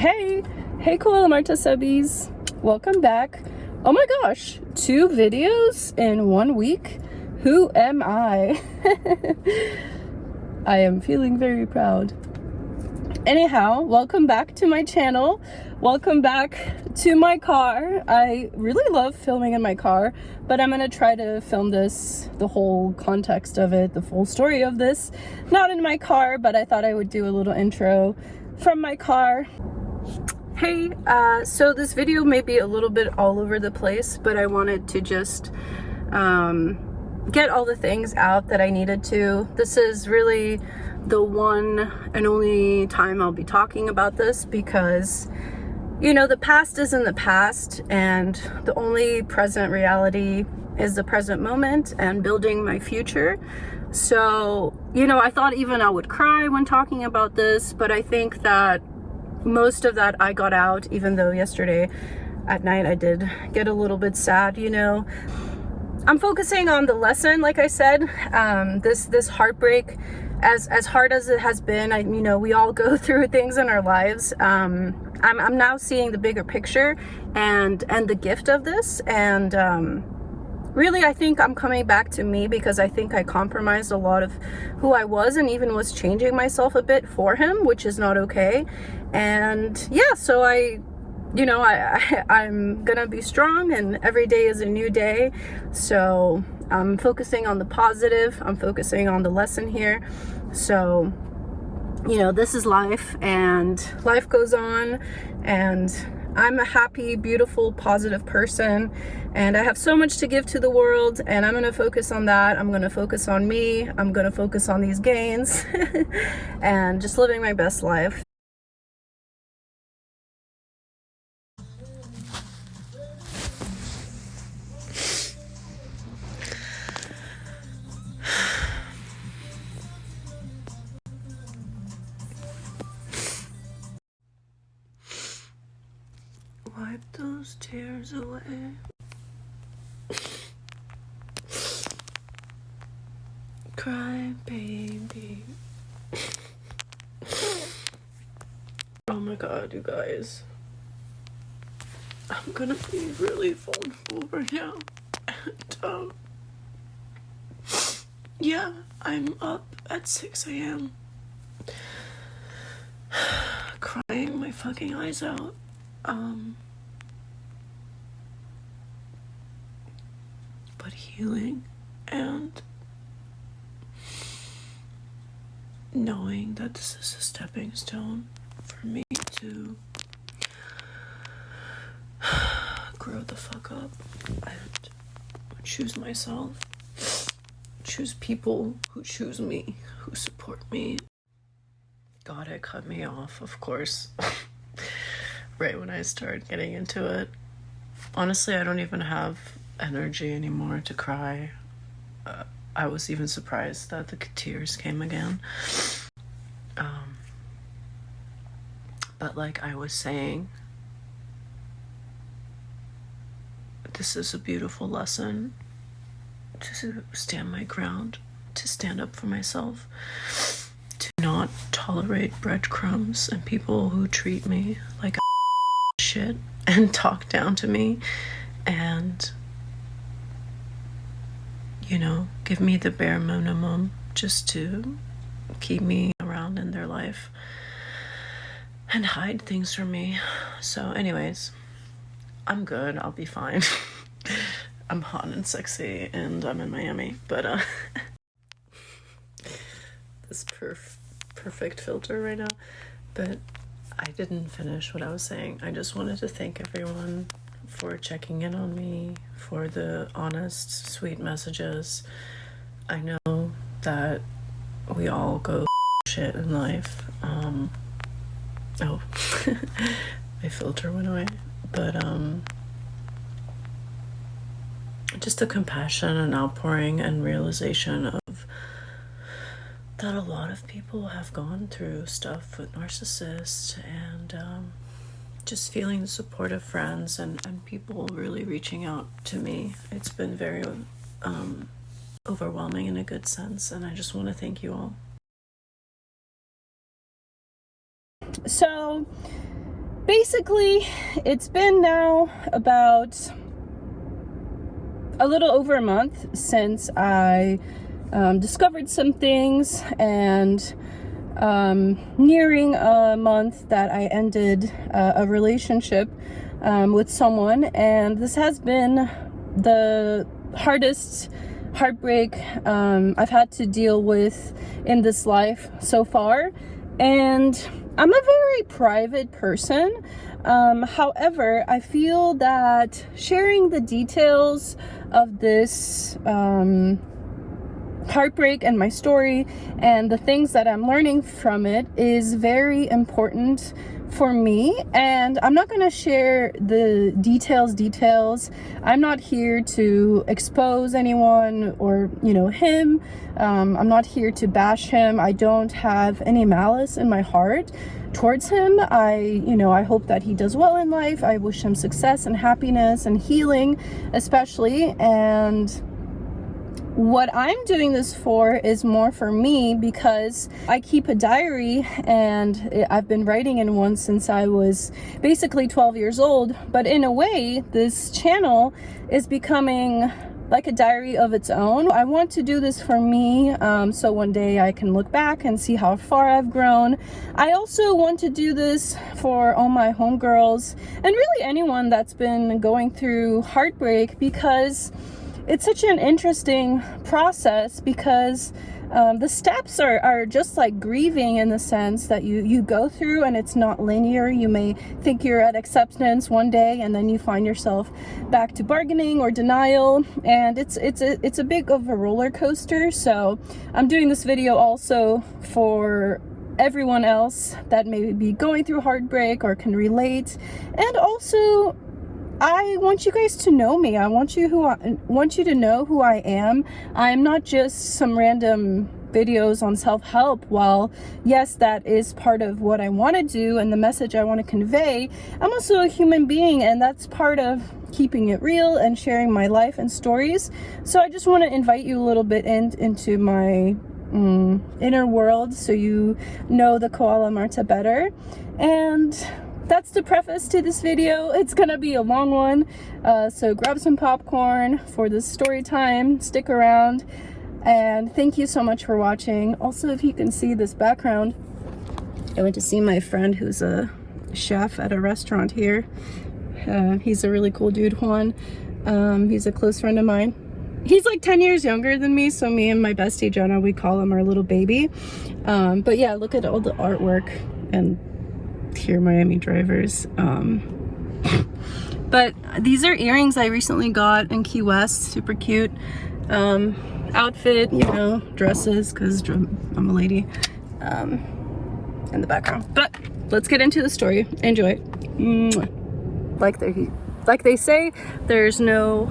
Hey KoalaMarta subbies, welcome back. Oh my gosh, 2 videos in 1 week. Who am I? I am feeling very proud. Anyhow, welcome back to my channel. Welcome back to my car. I really love filming in my car, but I'm gonna try to film this, the whole context of it, the full story of this, not in my car, but I thought I would do a little intro from my car. Hey, so this video may be a little bit all over the place, but I wanted to just get all the things out that I needed to. This is really the one and only time I'll be talking about this because, you know, the past is in the past and the only present reality is the present moment and building my future. So, you know, I thought even I would cry when talking about this, but I think that most of that I got out, even though yesterday at night I did get a little bit sad, you know. I'm focusing on the lesson, like I said, this heartbreak, as hard as it has been. You know, we all go through things in our lives. I'm now seeing the bigger picture and the gift of this, and really I think I'm coming back to me because I think I compromised a lot of who I was and even was changing myself a bit for him, which is not okay. And yeah, so I'm gonna be strong and every day is a new day. So I'm focusing on the positive, I'm focusing on the lesson here. So, you know, this is life and life goes on, and I'm a happy, beautiful, positive person, and I have so much to give to the world, and I'm gonna focus on that. I'm gonna focus on me, I'm gonna focus on these gains and just living my best life. Wipe those tears away. Cry, baby. Oh my god, you guys. I'm gonna be really vulnerable right now. And, yeah, I'm up at 6 a.m. crying my fucking eyes out. But healing and knowing that this is a stepping stone for me to grow the fuck up and choose myself, choose people who choose me, who support me. God, it cut me off, of course, right when I started getting into it. Honestly, I don't even have energy anymore to cry. I was even surprised that the tears came again. But like I was saying, this is a beautiful lesson to stand my ground, to stand up for myself, to not tolerate breadcrumbs and people who treat me like shit and talk down to me and, you know, give me the bare minimum just to keep me around in their life and hide things from me. So anyways, I'm good, I'll be fine. I'm hot and sexy and I'm in Miami, but this perfect filter right now. But I didn't finish what I was saying. I just wanted to thank everyone for checking in on me, for the honest, sweet messages. I know that we all go shit in life. Oh, my filter went away. But just the compassion and outpouring and realization of that a lot of people have gone through stuff with narcissists, and just feeling the support of friends and people really reaching out to me. It's been very overwhelming in a good sense, and I just want to thank you all. So basically, it's been now about a little over a month since I discovered some things, and nearing a month that I ended a relationship with someone, and this has been the hardest heartbreak I've had to deal with in this life so far. And I'm a very private person. However, I feel that sharing the details of this heartbreak and my story and the things that I'm learning from it is very important for me. And I'm not going to share the details. I'm not here to expose anyone or, him. I'm not here to bash him. I don't have any malice in my heart towards him. I hope that he does well in life. I wish him success and happiness and healing, especially. And what I'm doing this for is more for me, because I keep a diary, and I've been writing in one since I was basically 12 years old. But in a way, this channel is becoming like a diary of its own. I want to do this for me, so one day I can look back and see how far I've grown. I also want to do this for all my homegirls and really anyone that's been going through heartbreak, because it's such an interesting process, because the steps are just like grieving, in the sense that you go through, and it's not linear. You may think you're at acceptance one day, and then you find yourself back to bargaining or denial, and it's a big of a roller coaster. So I'm doing this video also for everyone else that may be going through heartbreak or can relate. And also, I want you guys to know me. I want you to know who I am. I'm not just some random videos on self-help. While yes, that is part of what I want to do and the message I want to convey, I'm also a human being, and that's part of keeping it real and sharing my life and stories. So I just want to invite you a little bit into my inner world, so you know the KoalaMarta better. And that's the preface to this video. It's gonna be a long one, so grab some popcorn for this story time. Stick around, and thank you so much for watching. Also, if you can see this background, I went to see my friend who's a chef at a restaurant here. He's a really cool dude, Juan. He's a close friend of mine. He's like 10 years younger than me, so me and my bestie Jenna, we call him our little baby. But yeah, look at all the artwork, and here Miami drivers. But these are earrings I recently got in Key West. Super cute. Outfit, dresses, because I'm a lady, in the background. But let's get into the story. Enjoy. Like they say, there's no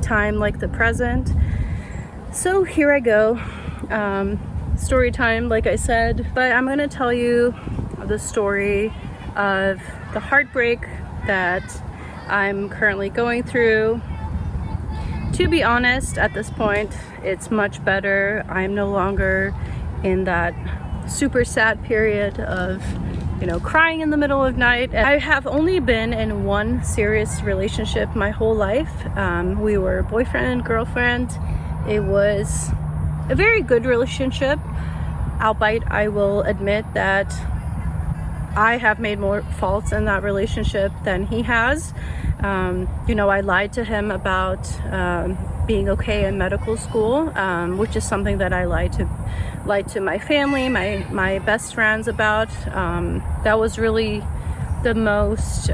time like the present. So here I go. Story time, like I said. But I'm gonna tell you the story of the heartbreak that I'm currently going through. To be honest, at this point, it's much better. I'm no longer in that super sad period of, crying in the middle of night. I have only been in one serious relationship my whole life. We were boyfriend and girlfriend. It was a very good relationship, albeit I will admit that I have made more faults in that relationship than he has. I lied to him about being okay in medical school, which is something that I lied to my family, my best friends about. That was really the most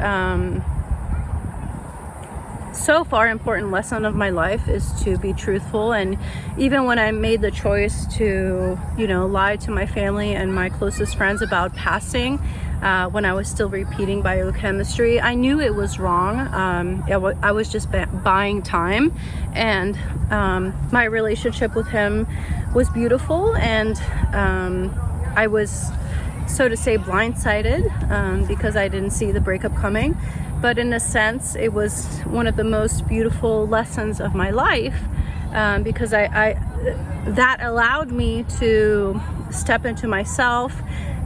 so far important lesson of my life, is to be truthful. And even when I made the choice to lie to my family and my closest friends about passing, when I was still repeating biochemistry, I knew it was wrong. I was just buying time, and my relationship with him was beautiful, and I was, so to say, blindsided because I didn't see the breakup coming. But in a sense, it was one of the most beautiful lessons of my life, because that allowed me to step into myself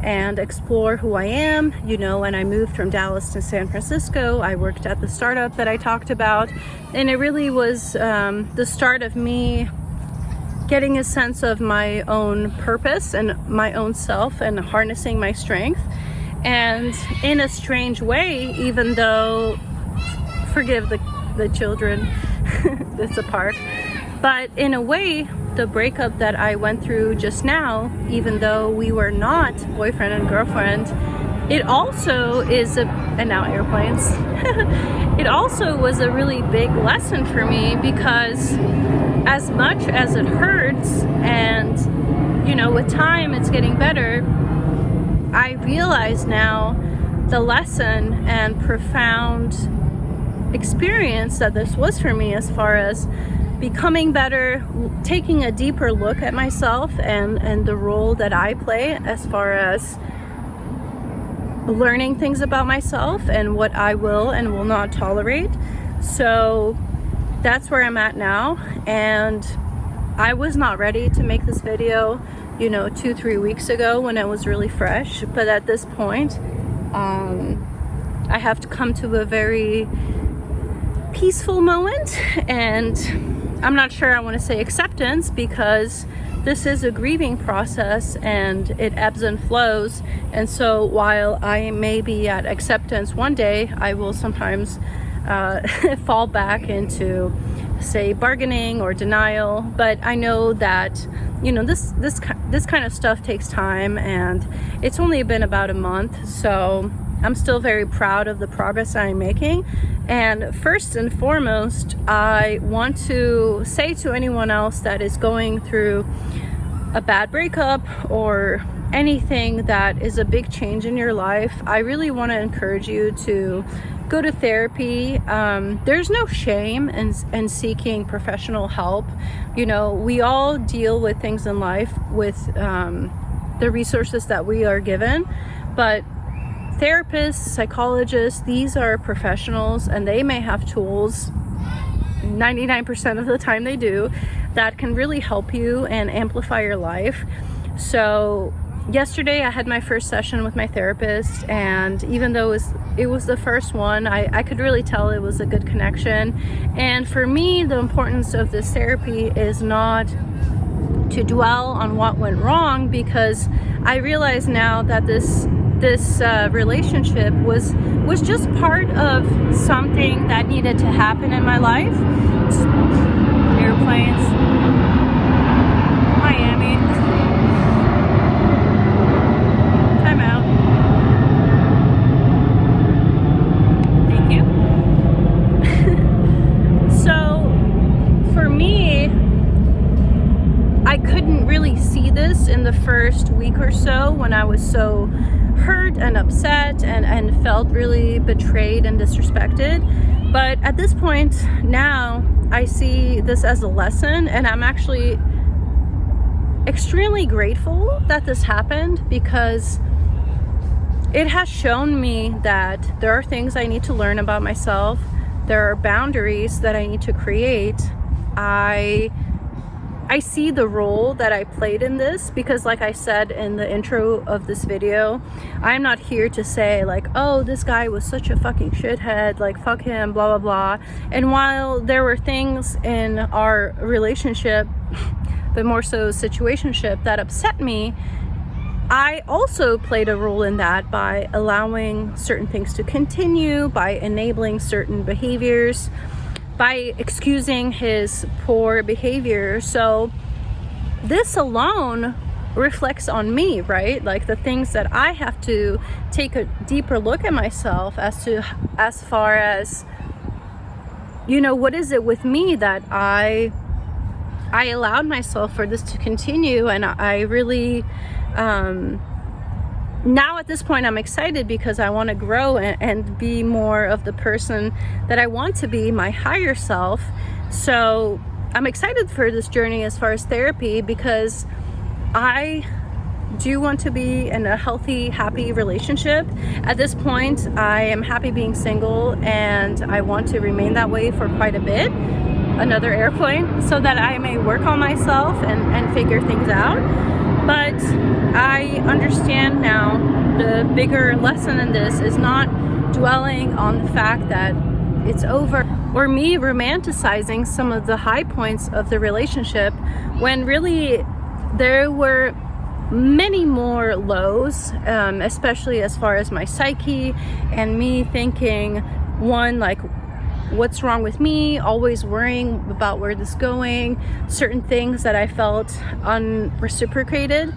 and explore who I am. You know, when I moved from Dallas to San Francisco, I worked at the startup that I talked about, and it really was the start of me getting a sense of my own purpose and my own self and harnessing my strength. And in a strange way, even though, forgive the children, it's a park, but in a way, the breakup that I went through just now, even though we were not boyfriend and girlfriend, it also is and now airplanes, it also was a really big lesson for me, because as much as it hurts, and you know, with time it's getting better, I realize now the lesson and profound experience that this was for me, as far as becoming better, taking a deeper look at myself and the role that I play, as far as learning things about myself and what I will and will not tolerate. So that's where I'm at now, and I was not ready to make this video, you know, 2-3 weeks ago when it was really fresh, but at this point I have to come to a very peaceful moment, and I'm not sure I want to say acceptance, because this is a grieving process and it ebbs and flows. And so while I may be at acceptance one day, I will sometimes fall back into, say, bargaining or denial. But I know that, you know, this kind of stuff takes time, and it's only been about a month, so I'm still very proud of the progress I'm making. And first and foremost, I want to say to anyone else that is going through a bad breakup or anything that is a big change in your life, I really want to encourage you to go to therapy. There's no shame in seeking professional help. You know, we all deal with things in life with the resources that we are given, but therapists, psychologists, these are professionals, and they may have tools, 99% of the time they do, that can really help you and amplify your life. So yesterday I had my first session with my therapist, and even though it was the first one, I could really tell it was a good connection. And for me, the importance of this therapy is not to dwell on what went wrong, because I realize now that this relationship was just part of something that needed to happen in my life. Airplanes, Miami. Time out. Thank you. So for me, I couldn't really see this in the first week or so, when I was so hurt and upset and felt really betrayed and disrespected. But at this point now, I see this as a lesson, and I'm actually extremely grateful that this happened, because it has shown me that there are things I need to learn about myself. There are boundaries that I need to create. I see the role that I played in this, because like I said in the intro of this video, I'm not here to say like, oh, this guy was such a fucking shithead, like fuck him, blah blah blah. And while there were things in our relationship, but more so situationship, that upset me, I also played a role in that by allowing certain things to continue, by enabling certain behaviors, by excusing his poor behavior. So this alone reflects on me, right? Like the things that I have to take a deeper look at myself as far as, you know, what is it with me that I allowed myself for this to continue. And I really now at this point I'm excited, because I want to grow and be more of the person that I want to be, my higher self. So I'm excited for this journey as far as therapy, because I do want to be in a healthy, happy relationship. At this point, I am happy being single, and I want to remain that way for quite a bit. Another airplane, so that I may work on myself and figure things out. But I understand now the bigger lesson in this is not dwelling on the fact that it's over, or me romanticizing some of the high points of the relationship, when really there were many more lows, especially as far as my psyche and me thinking, one, like, what's wrong with me, always worrying about where this is going, certain things that I felt unreciprocated.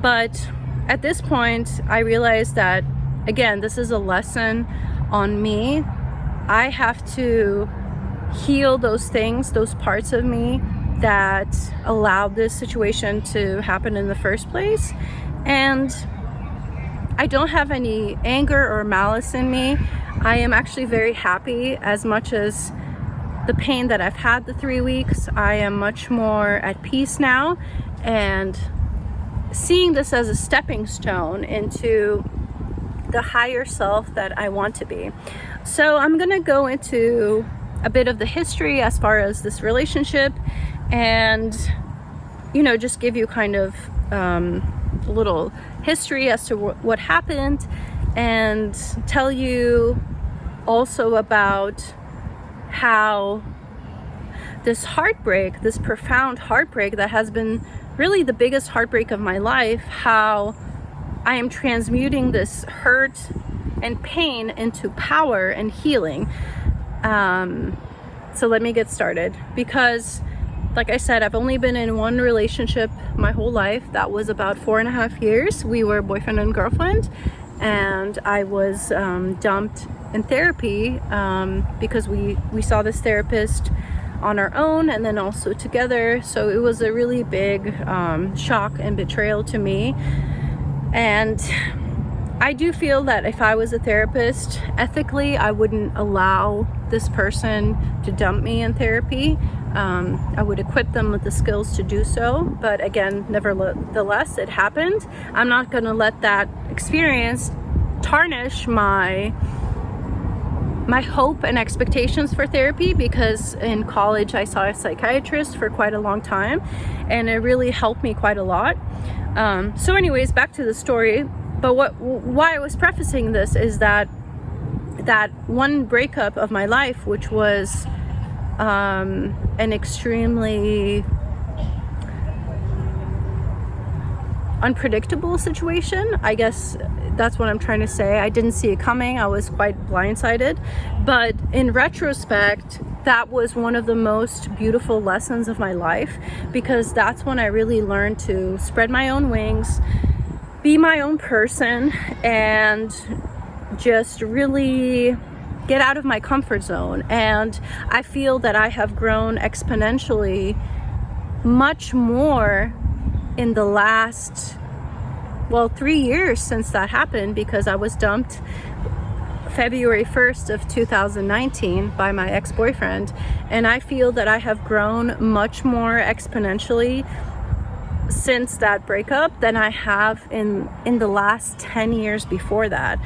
But at this point I realized that, again, this is a lesson on me. I have to heal those things, those parts of me that allowed this situation to happen in the first place. And I don't have any anger or malice in me. I am actually very happy. As much as the pain that I've had the 3 weeks, I am much more at peace now, and seeing this as a stepping stone into the higher self that I want to be. So I'm gonna go into a bit of the history as far as this relationship, and just give you kind of a little history as to what happened, and tell you also about how this heartbreak, this profound heartbreak that has been really the biggest heartbreak of my life, how I am transmuting this hurt and pain into power and healing. So let me get started, because like I said, I've only been in one relationship my whole life. That was about 4.5 years. We were boyfriend and girlfriend, and I was dumped in therapy because we saw this therapist on our own and then also together. So it was a really big shock and betrayal to me. And I do feel that if I was a therapist, ethically, I wouldn't allow this person to dump me in therapy. I would equip them with the skills to do so. But again, nevertheless, it happened. I'm not going to let that experience tarnish my hope and expectations for therapy, because in college I saw a psychiatrist for quite a long time, and it really helped me quite a lot. So anyways, back to the story. But why I was prefacing this is that one breakup of my life, which was an extremely unpredictable situation, I guess that's what I'm trying to say. I didn't see it coming. I was quite blindsided. But in retrospect, that was one of the most beautiful lessons of my life, because that's when I really learned to spread my own wings, be my own person, and just really get out of my comfort zone. And I feel that I have grown exponentially much more in the last 3 years since that happened, because I was dumped February 1st of 2019 by my ex-boyfriend, and I feel that I have grown much more exponentially since that breakup than I have in the last 10 years before that.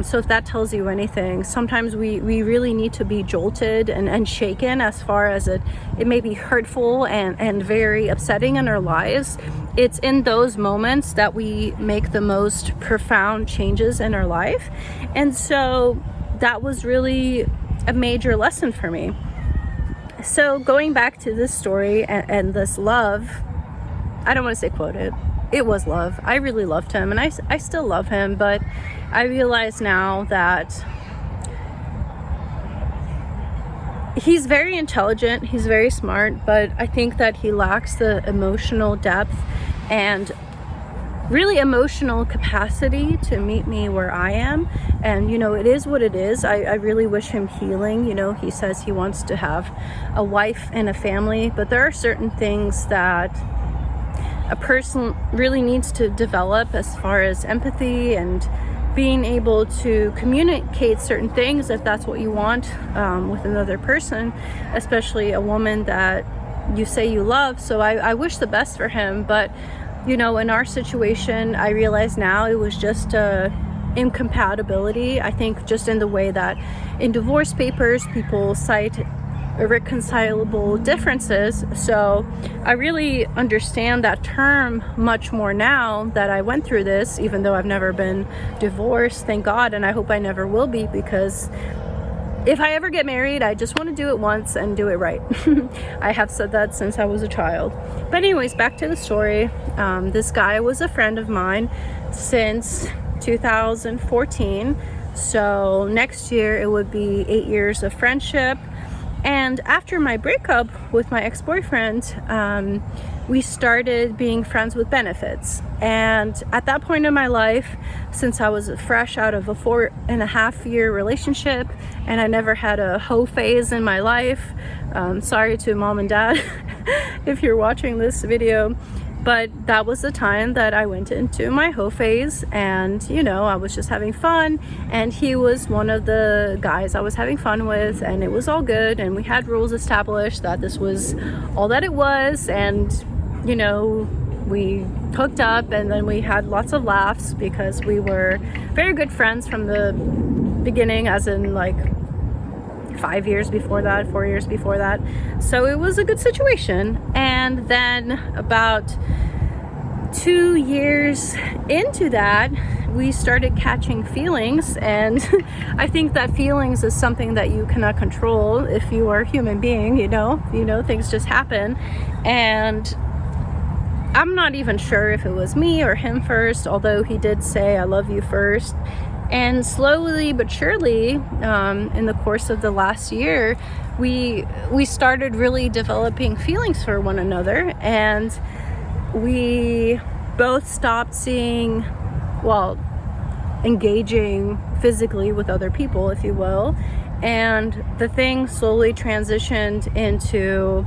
So if that tells you anything, sometimes we really need to be jolted and shaken, as far as it may be hurtful and very upsetting in our lives. It's in those moments that we make the most profound changes in our life. And so that was really a major lesson for me. So going back to this story and this love, I don't want to say quoted. It was love. I really loved him, and I still love him, but I realize now that he's very intelligent, he's very smart, but I think that he lacks the emotional depth and really emotional capacity to meet me where I am. And it is what it is. I really wish him healing. He says he wants to have a wife and a family, but there are certain things that a person really needs to develop, as far as empathy and being able to communicate certain things, if that's what you want, with another person, especially a woman that you say you love. So I wish the best for him, but in our situation, I realize now it was just incompatibility. I think just in the way that in divorce papers people cite irreconcilable differences. So I really understand that term much more now that I went through this, even though I've never been divorced, thank God, and I hope I never will be, because if I ever get married, I just want to do it once and do it right. I have said that since I was a child. But anyways, back to the story. This guy was a friend of mine since 2014. So next year it would be 8 years of friendship. And after my breakup with my ex-boyfriend, we started being friends with benefits. And at that point in my life, since I was fresh out of a 4.5-year relationship and I never had a hoe phase in my life, sorry to mom and dad if you're watching this video, but that was the time that I went into my hoe phase, and you know, I was just having fun, and he was one of the guys I was having fun with, and it was all good, and we had rules established that this was all that it was, and you know, we hooked up, and then we had lots of laughs because we were very good friends from the beginning, as in like 5 years before that, 4 years before that. So it was a good situation. And then about 2 years into that, we started catching feelings, and I think that feelings is something that you cannot control if you are a human being, you know, things just happen. And I'm not even sure if it was me or him first, although he did say I love you first. And slowly but surely, in the course of the last year, we started really developing feelings for one another, and we both stopped engaging physically with other people, if you will. And the thing slowly transitioned into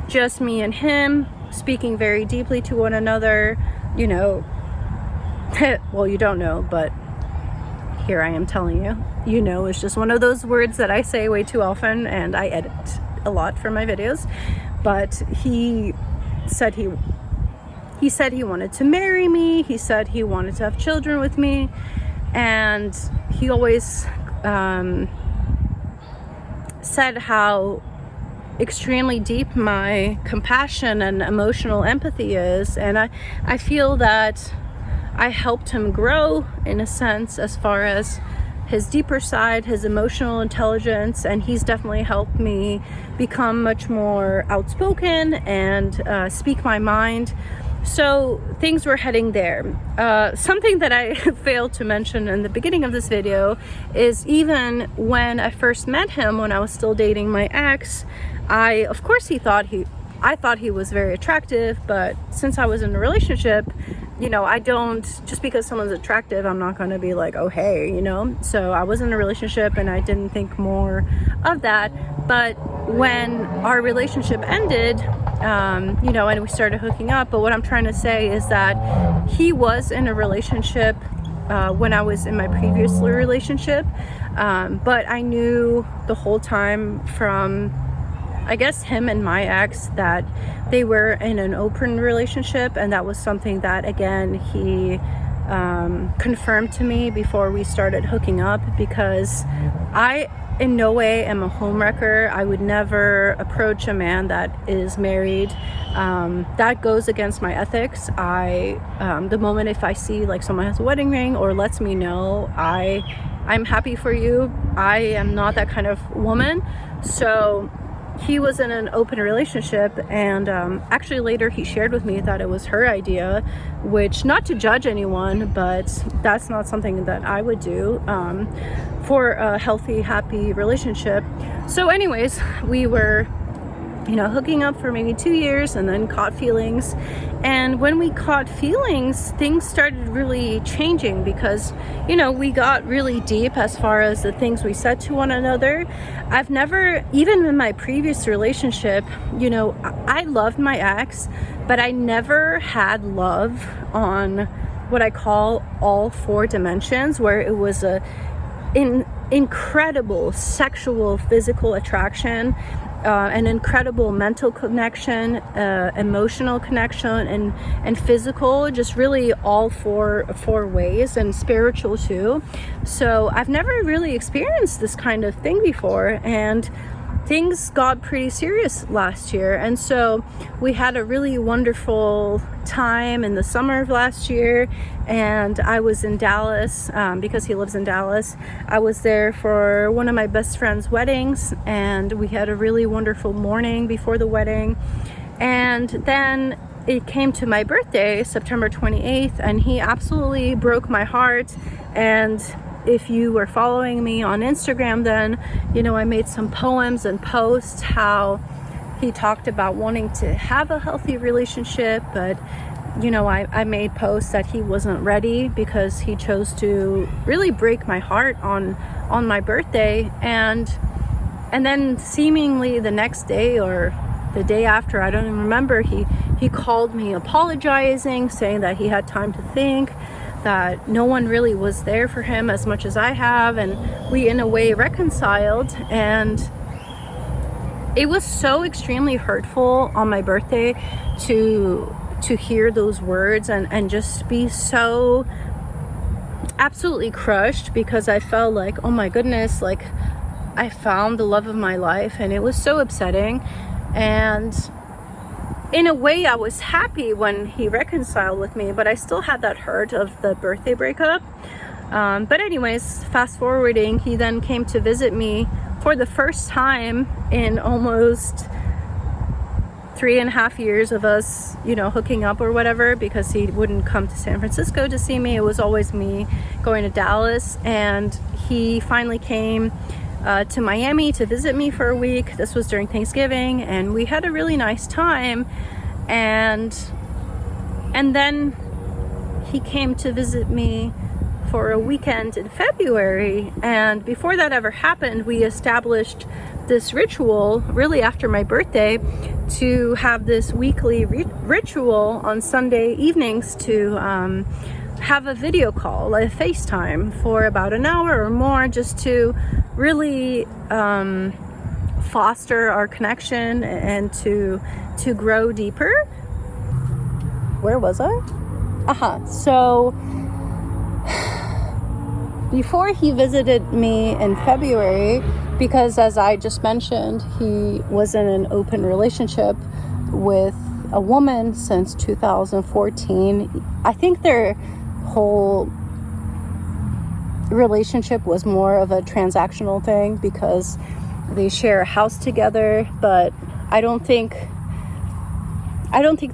just me and him speaking very deeply to one another, you know. Well, you don't know, but here I am telling you. You know, it's just one of those words that I say way too often, and I edit a lot for my videos. But he said he wanted to marry me. He said he wanted to have children with me, and he always said how extremely deep my compassion and emotional empathy is, and I feel that I helped him grow in a sense as far as his deeper side, his emotional intelligence, and he's definitely helped me become much more outspoken and speak my mind. So things were heading there. Something that I failed to mention in the beginning of this video is even when I first met him, when I was still dating my ex, I thought he was very attractive, but since I was in a relationship, you know, just because someone's attractive, I'm not going to be like, oh, hey, you know. So I was in a relationship and I didn't think more of that. But when our relationship ended, you know, and we started hooking up, but what I'm trying to say is that he was in a relationship when I was in my previous relationship. But I knew the whole time from, I guess, him and my ex, that they were in an open relationship, and that was something that, again, he confirmed to me before we started hooking up, because I in no way am a homewrecker. I would never approach a man that is married. That goes against my ethics. The moment if I see like someone has a wedding ring or lets me know, I'm happy for you. I am not that kind of woman. So he was in an open relationship, and actually later he shared with me that it was her idea, which, not to judge anyone, but that's not something that I would do for a healthy, happy relationship. So anyways, we were, you know, hooking up for maybe 2 years and then caught feelings. And when we caught feelings, things started really changing because, you know, we got really deep as far as the things we said to one another. I've never, even in my previous relationship, you know, I loved my ex, but I never had love on what I call all 4 dimensions, where it was incredible sexual, physical attraction, an incredible mental connection, emotional connection, and physical, just really all four ways, and spiritual too. So I've never really experienced this kind of thing before, and things got pretty serious last year. And so we had a really wonderful time in the summer of last year, and I was in Dallas because he lives in Dallas. I was there for one of my best friend's weddings, and we had a really wonderful morning before the wedding. And then it came to my birthday, September 28th, and he absolutely broke my heart. And if you were following me on Instagram then, you know, I made some poems and posts how he talked about wanting to have a healthy relationship, but you know, I made posts that he wasn't ready because he chose to really break my heart on my birthday. And then seemingly the next day or the day after, I don't even remember, he called me apologizing, saying that he had time to think, that no one really was there for him as much as I have, and we in a way reconciled. And it was so extremely hurtful on my birthday to hear those words and just be so absolutely crushed, because I felt like, oh my goodness, like I found the love of my life, and it was so upsetting. And in a way, I was happy when he reconciled with me, but I still had that hurt of the birthday breakup. But anyways, fast forwarding, he then came to visit me for the first time in almost 3.5 years of us, you know, hooking up or whatever, because he wouldn't come to San Francisco to see me. It was always me going to Dallas. And he finally came to Miami to visit me for a week. This was during Thanksgiving, and we had a really nice time. And then he came to visit me for a weekend in February. And before that ever happened, we established this ritual really after my birthday to have this weekly ritual on Sunday evenings to have a video call, a FaceTime for about an hour or more, just to really foster our connection and to grow deeper. Where was I? So before he visited me in February, because as I just mentioned, he was in an open relationship with a woman since 2014. I think their whole relationship was more of a transactional thing because they share a house together, but I don't think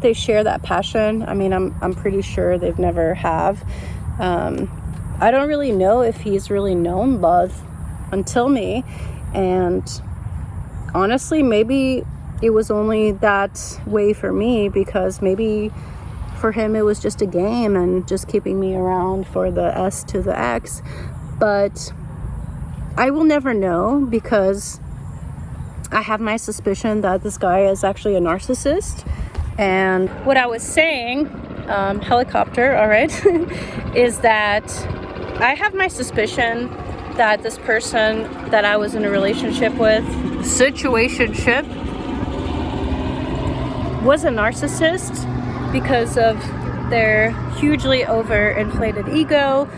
they share that passion. I mean, I'm pretty sure they've never have. I don't really know if he's really known love until me, and honestly, maybe it was only that way for me because maybe for him it was just a game and just keeping me around for the S to the X. But I will never know, because I have my suspicion that this guy is actually a narcissist. And what I was saying, helicopter, all right, is that I have my suspicion that this person that I was in a relationship with, situationship, was a narcissist because of their hugely overinflated ego,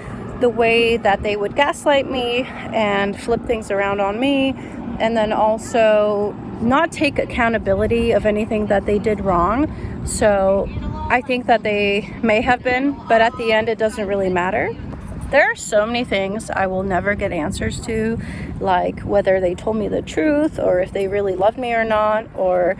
the way that they would gaslight me and flip things around on me, and then also not take accountability of anything that they did wrong. So I think that they may have been, but at the end it doesn't really matter. There are so many things I will never get answers to, like whether they told me the truth or if they really loved me or not, or,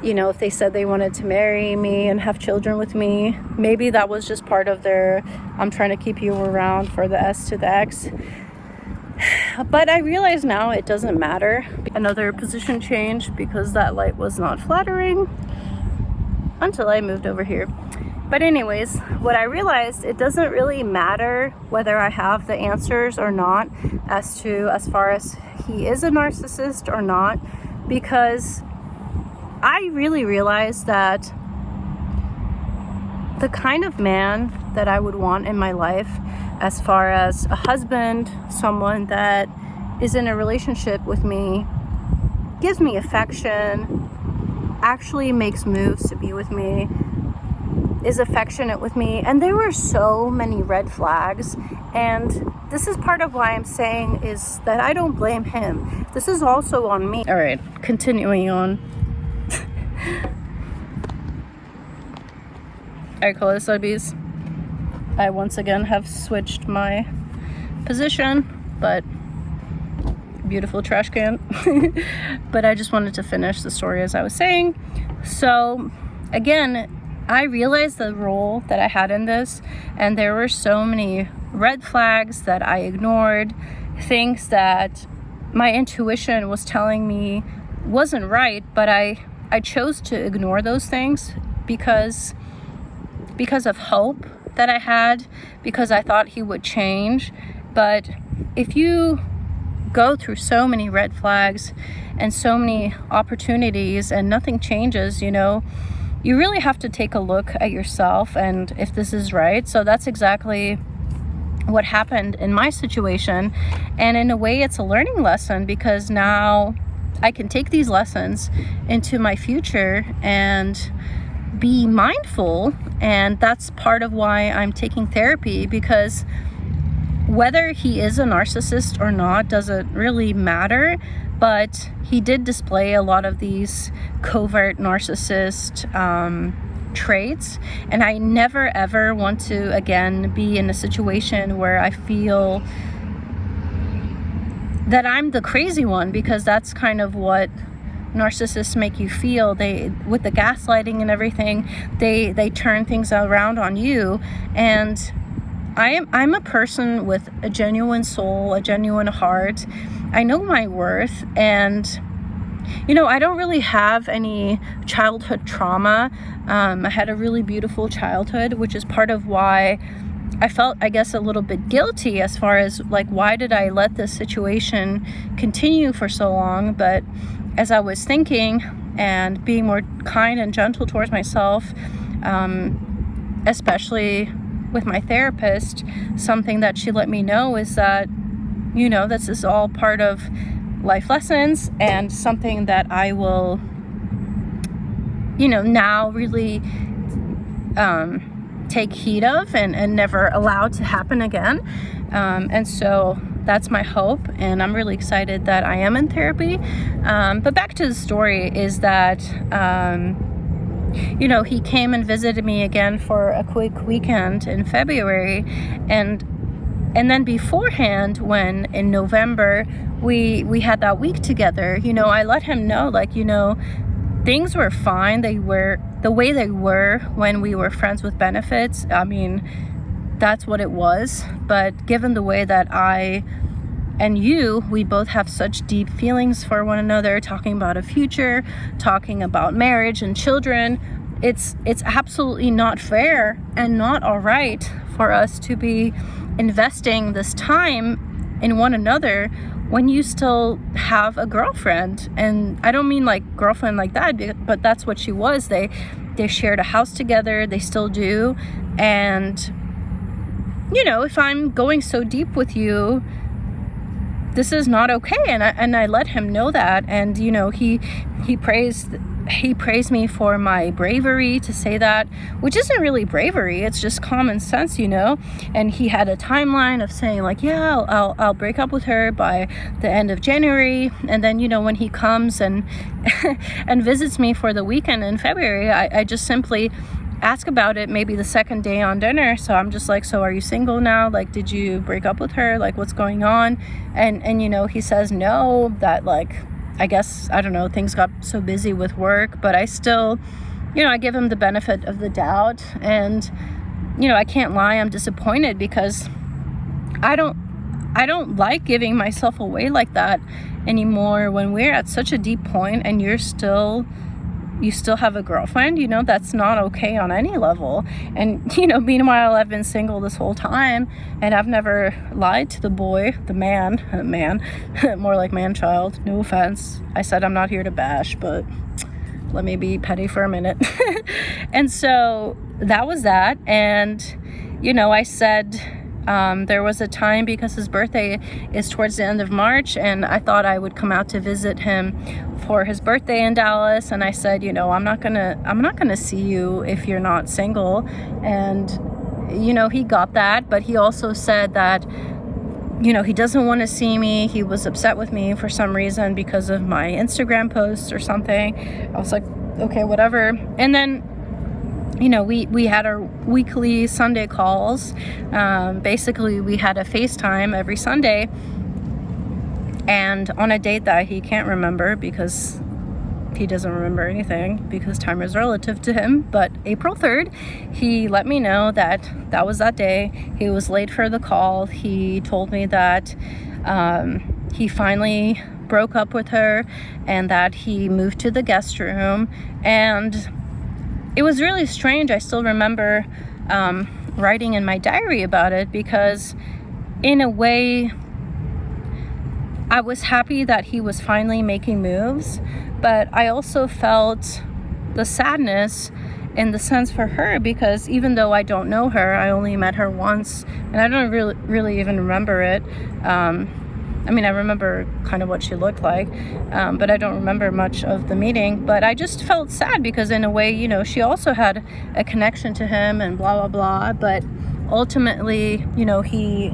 you know, if they said they wanted to marry me and have children with me. Maybe that was just part of their, I'm trying to keep you around for the S to the X. But I realize now it doesn't matter. Another position change because that light was not flattering until I moved over here. But anyways, what I realized, it doesn't really matter whether I have the answers or not as far as he is a narcissist or not, because I really realized that the kind of man that I would want in my life, as far as a husband, someone that is in a relationship with me, gives me affection, actually makes moves to be with me, is affectionate with me. And there were so many red flags, and this is part of why I'm saying is that I don't blame him. This is also on me. All right, continuing on. All right, KoalaSubbies. I once again have switched my position, but beautiful trash can. But I just wanted to finish the story as I was saying. So again, I realized the role that I had in this, and there were so many red flags that I ignored, things that my intuition was telling me wasn't right, but I chose to ignore those things because of hope that I had, because I thought he would change. But if you go through so many red flags and so many opportunities and nothing changes, you know, you really have to take a look at yourself and if this is right. So that's exactly what happened in my situation. And in a way, it's a learning lesson, because now I can take these lessons into my future and be mindful. And that's part of why I'm taking therapy, because whether he is a narcissist or not doesn't really matter, but he did display a lot of these covert narcissist traits, and I never ever want to again be in a situation where I feel that I'm the crazy one, because that's kind of what narcissists make you feel. They, with the gaslighting and everything, they turn things around on you. And I'm a person with a genuine soul, a genuine heart. I know my worth, and you know, I don't really have any childhood trauma. I had a really beautiful childhood, which is part of why I felt, I guess, a little bit guilty as far as like, why did I let this situation continue for so long? But as I was thinking and being more kind and gentle towards myself, especially with my therapist, something that she let me know is that, you know, this is all part of life lessons, and something that I will, you know, now really take heed of and never allow to happen again. And so that's my hope, and I'm really excited that I am in therapy. But back to the story is that, you know, he came and visited me again for a quick weekend in February, and then beforehand, when in November we had that week together, you know, I let him know, like, you know, things were fine. They were the way they were when we were friends with benefits. I mean, that's what it was. But given the way that I and you, we both have such deep feelings for one another, talking about a future, talking about marriage and children, it's absolutely not fair and not all right for us to be investing this time in one another when you still have a girlfriend. And I don't mean like girlfriend like that, but that's what she was. They shared a house together, they still do. And you know, if I'm going so deep with you, this is not okay. And I let him know that. And you know, he praised me for my bravery to say that, which isn't really bravery, it's just common sense, you know. And he had a timeline of saying like, yeah, I'll break up with her by the end of January. And then, you know, when he comes and and visits me for the weekend in February, I just simply ask about it maybe the second day on dinner. So I'm just like, so are you single now? Like, did you break up with her? Like, what's going on? And you know, he says no, that like, I guess, I don't know, things got so busy with work, but I still, you know, I give him the benefit of the doubt. And, you know, I can't lie, I'm disappointed, because I don't like giving myself away like that anymore when we're at such a deep point and you still have a girlfriend. You know, that's not okay on any level. And, you know, meanwhile, I've been single this whole time, and I've never lied to the boy, the man, more like man-child, no offense. I said I'm not here to bash, but let me be petty for a minute. And so that was that. And, you know, I said, there was a time, because his birthday is towards the end of March, and I thought I would come out to visit him for his birthday in Dallas. And I said, you know, I'm not gonna see you if you're not single. And you know, he got that, but he also said that you know, he doesn't want to see me. He was upset with me for some reason because of my Instagram posts or something. I was like, okay, whatever. And then, you know, we had our weekly Sunday calls. Basically, we had a FaceTime every Sunday, and on a date that he can't remember because he doesn't remember anything because time is relative to him. But April 3rd, he let me know that that was that day. He was late for the call. He told me that he finally broke up with her and that he moved to the guest room. And it was really strange. I still remember writing in my diary about it because in a way I was happy that he was finally making moves, but I also felt the sadness in the sense for her because even though I don't know her, I only met her once and I don't really even remember it. I mean, I remember kind of what she looked like, but I don't remember much of the meeting. But I just felt sad because in a way, you know, she also had a connection to him and blah, blah, blah. But ultimately, you know, he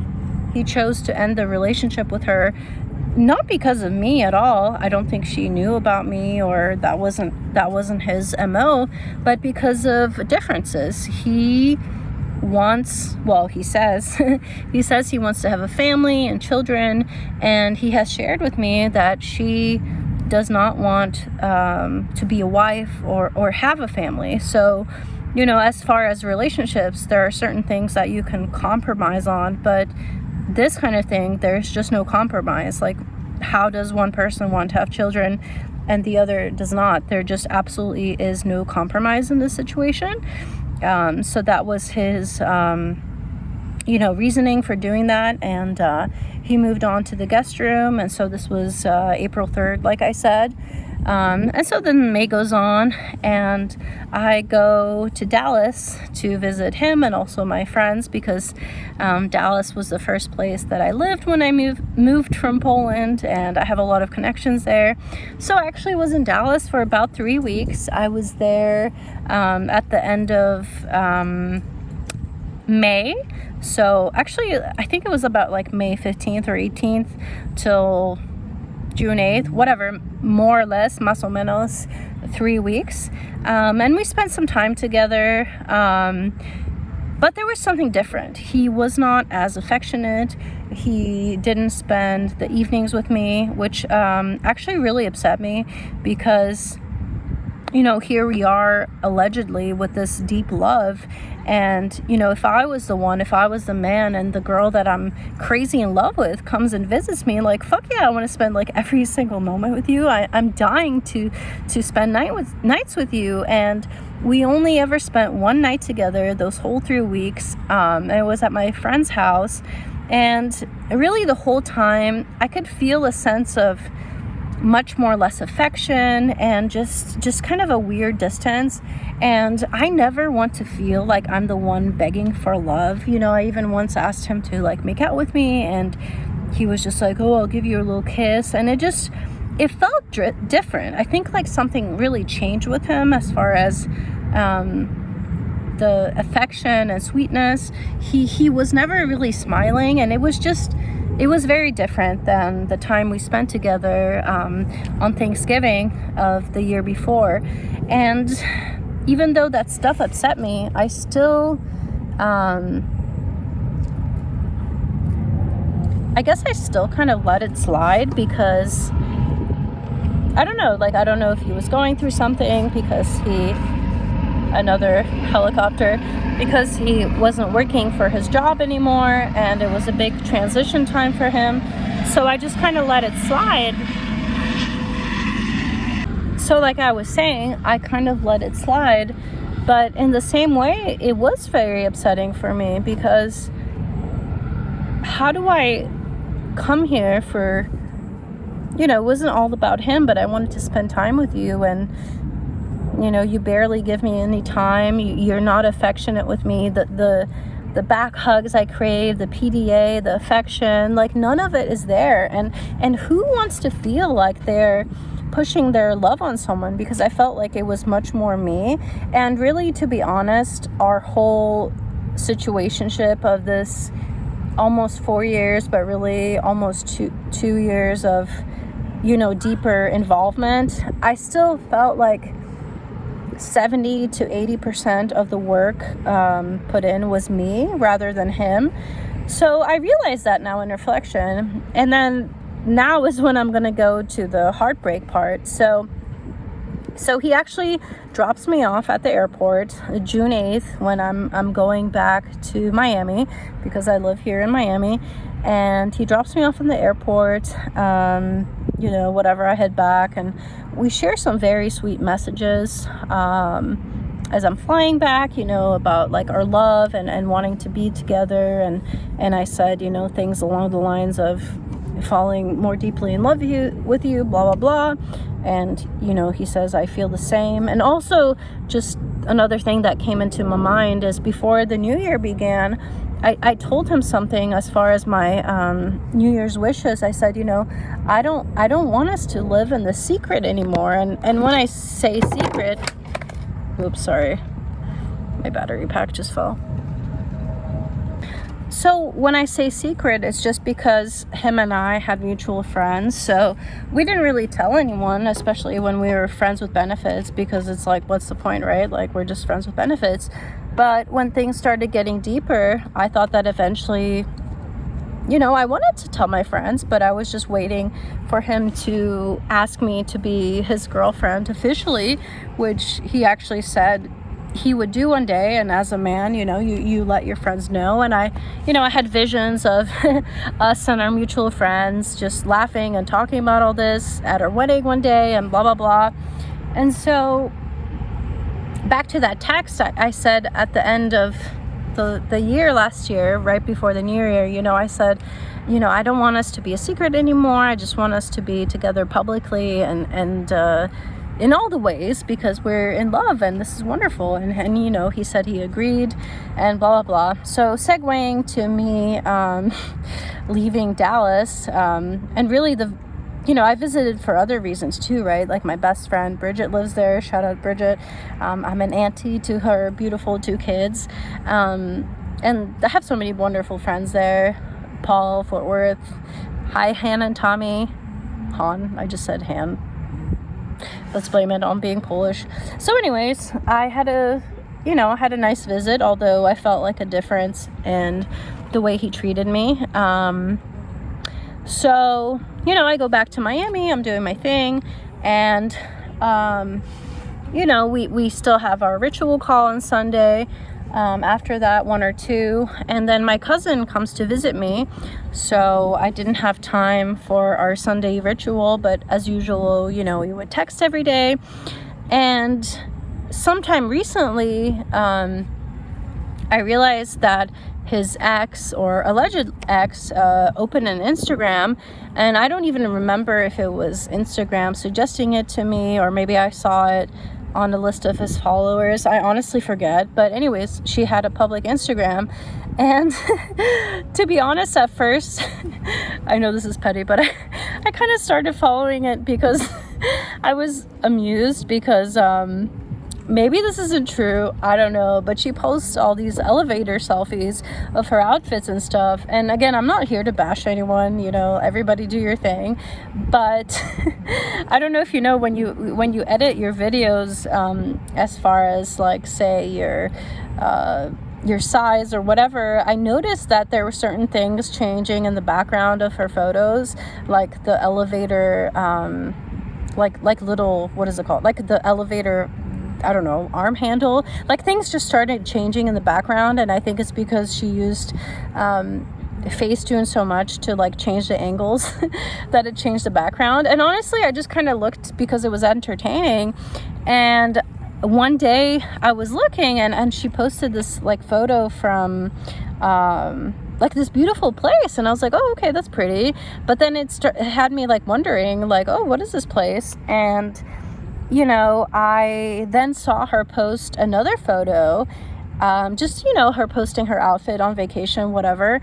chose to end the relationship with her, not because of me at all. I don't think she knew about me or that wasn't his MO, but because of differences. He says he wants to have a family and children, and he has shared with me that she does not want to be a wife or have a family. So, you know, as far as relationships, there are certain things that you can compromise on, but this kind of thing, there's just no compromise. Like, how does one person want to have children and the other does not? There just absolutely is no compromise in this situation. So that was his, you know, reasoning for doing that. And he moved on to the guest room. And so this was April 3rd, like I said. And so then May goes on and I go to Dallas to visit him and also my friends because Dallas was the first place that I lived when I moved from Poland, and I have a lot of connections there. So I actually was in Dallas for about 3 weeks. I was there at the end of May. So actually, I think it was about like May 15th or 18th till June 8th, whatever, more or less, más o menos, 3 weeks. And we spent some time together, but there was something different. He was not as affectionate. He didn't spend the evenings with me, which actually really upset me because, you know, here we are allegedly with this deep love. And, you know, if I was the man and the girl that I'm crazy in love with comes and visits me, like, fuck yeah, I want to spend like every single moment with you. I'm dying to spend nights with you. And we only ever spent one night together those whole 3 weeks. And it was at my friend's house. And really the whole time I could feel a sense of much more less affection and just kind of a weird distance. And I never want to feel like I'm the one begging for love. You know, I even once asked him to like make out with me and he was just like, oh, I'll give you a little kiss. And it felt different. I think like something really changed with him as far as the affection and sweetness. He was never really smiling, and it was very different than the time we spent together on Thanksgiving of the year before. And even though that stuff upset me, I still, I guess I still kind of let it slide because, I don't know if he was going through something because another helicopter, because he wasn't working for his job anymore and it was a big transition time for him. So I just kind of let it slide. So like I was saying, I kind of let it slide, but in the same way, it was very upsetting for me because how do I come here for, you know, it wasn't all about him, but I wanted to spend time with you, and you know, you barely give me any time. You're not affectionate with me. The back hugs I crave, the PDA, the affection, like none of it is there. And who wants to feel like they're pushing their love on someone? Because I felt like it was much more me. And really, to be honest, our whole situationship of this almost 4 years, but really almost two years of, deeper involvement, I still felt like 70 to 80% of the work put in was me rather than him. So I realized that now in reflection. And then now is when I'm going to go to the heartbreak part. So he actually drops me off at the airport June 8th when I'm going back to Miami, because I live here in Miami. And he drops me off in the airport, whatever, I head back, and we share some very sweet messages as I'm flying back, about like our love and wanting to be together. And I said, things along the lines of falling more deeply in love with you, blah, blah, blah. And, he says, I feel the same. And also, just another thing that came into my mind is before the new year began, I told him something as far as my New Year's wishes. I said, I don't want us to live in the secret anymore. And when I say secret, oops, sorry, my battery pack just fell. So when I say secret, it's just because him and I had mutual friends. So we didn't really tell anyone, especially when we were friends with benefits, because it's like, what's the point, right? Like, we're just friends with benefits. But when things started getting deeper, I thought that eventually, I wanted to tell my friends, but I was just waiting for him to ask me to be his girlfriend officially, which he actually said he would do one day. And as a man, you let your friends know. And I had visions of us and our mutual friends just laughing and talking about all this at our wedding one day and blah, blah, blah. And so back to that text, I said at the end of the year last year, right before the new year, I said, I don't want us to be a secret anymore. I just want us to be together publicly and in all the ways, because we're in love and this is wonderful. And he said he agreed and blah, blah, blah. So segueing to me leaving Dallas, and really I visited for other reasons too, right? Like my best friend Bridget lives there. Shout out Bridget. I'm an auntie to her beautiful 2 kids. And I have so many wonderful friends there. Paul, Fort Worth. Hi, Han and Tommy. Han, I just said Han. Let's blame it on being Polish. So anyways, I had a nice visit, although I felt like a difference in the way he treated me. So, I go back to Miami, I'm doing my thing, and, we still have our ritual call on Sunday. After that, 1 or 2, and then my cousin comes to visit me, so I didn't have time for our Sunday ritual, but as usual, we would text every day. And sometime recently, I realized that his ex, or alleged ex, opened an Instagram, and I don't even remember if it was Instagram suggesting it to me, or maybe I saw it on a list of his followers. I honestly forget. But anyways, she had a public Instagram, and to be honest, at first, I know this is petty, but I kind of started following it because I was amused, because maybe this isn't true, I don't know, but she posts all these elevator selfies of her outfits and stuff. And again, I'm not here to bash anyone, everybody do your thing, but I don't know if when you edit your videos, as far as like, say, your size or whatever, I noticed that there were certain things changing in the background of her photos, like the elevator, like little, what is it called, like the elevator, I don't know, arm handle, like things just started changing in the background. And I think it's because she used Facetune so much to like change the angles that it changed the background. And honestly, I just kind of looked because it was entertaining. And one day I was looking, and she posted this like photo from like this beautiful place, and I was like, oh, okay, that's pretty. But then it had me like wondering, like, oh, what is this place? And I then saw her post another photo, just, her posting her outfit on vacation, whatever.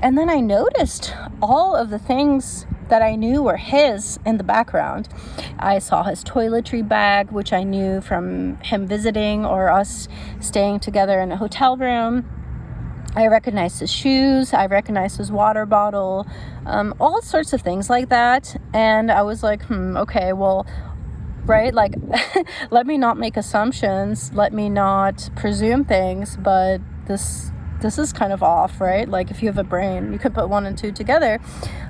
And then I noticed all of the things that I knew were his in the background. I saw his toiletry bag, which I knew from him visiting or us staying together in a hotel room. I recognized his shoes, I recognized his water bottle, all sorts of things like that. And I was like, okay, well, right, like, let me not make assumptions, let me not presume things, but this is kind of off, right? Like, if you have a brain, you could put 1 and 2 together.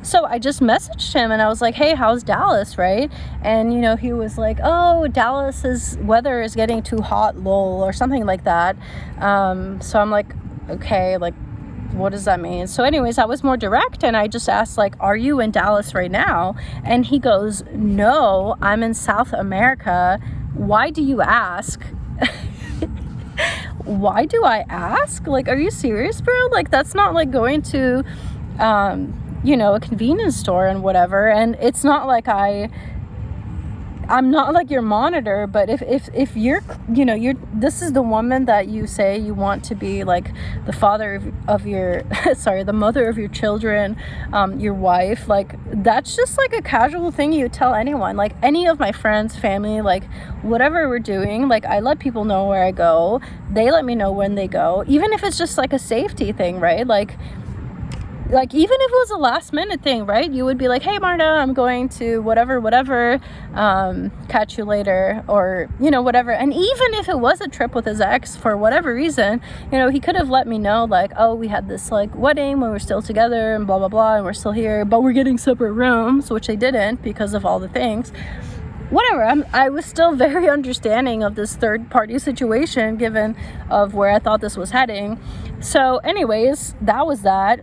So I just messaged him and I was like, hey, how's Dallas, right? And, you know, he was like, oh, Dallas's weather is getting too hot, lol, or something like that. So I'm like, okay, like, what does that mean? So anyways, I was more direct and I just asked, like, are you in Dallas right now? And he goes, no, I'm in South America. Why do you ask? Why do I ask? Like, are you serious, bro? Like, that's not like going to, you know, a convenience store and whatever. And it's not like I'm not like your monitor, but if you're, you know, this is the woman that you say you want to be like the father of your, sorry, the mother of your children, your wife, like, that's just like a casual thing you tell anyone, like any of my friends, family, like whatever we're doing, like I let people know where I go, they let me know when they go, even if it's just like a safety thing, right? Like even if it was a last minute thing, right? You would be like, hey, Marta, I'm going to whatever, catch you later, or, you know, whatever. And even if it was a trip with his ex for whatever reason, you know, he could have let me know, like, oh, we had this like wedding when we're still together and blah, blah, blah, and we're still here, but we're getting separate rooms, which they didn't because of all the things. Whatever, I was still very understanding of this third party situation given of where I thought this was heading. So anyways, that was that.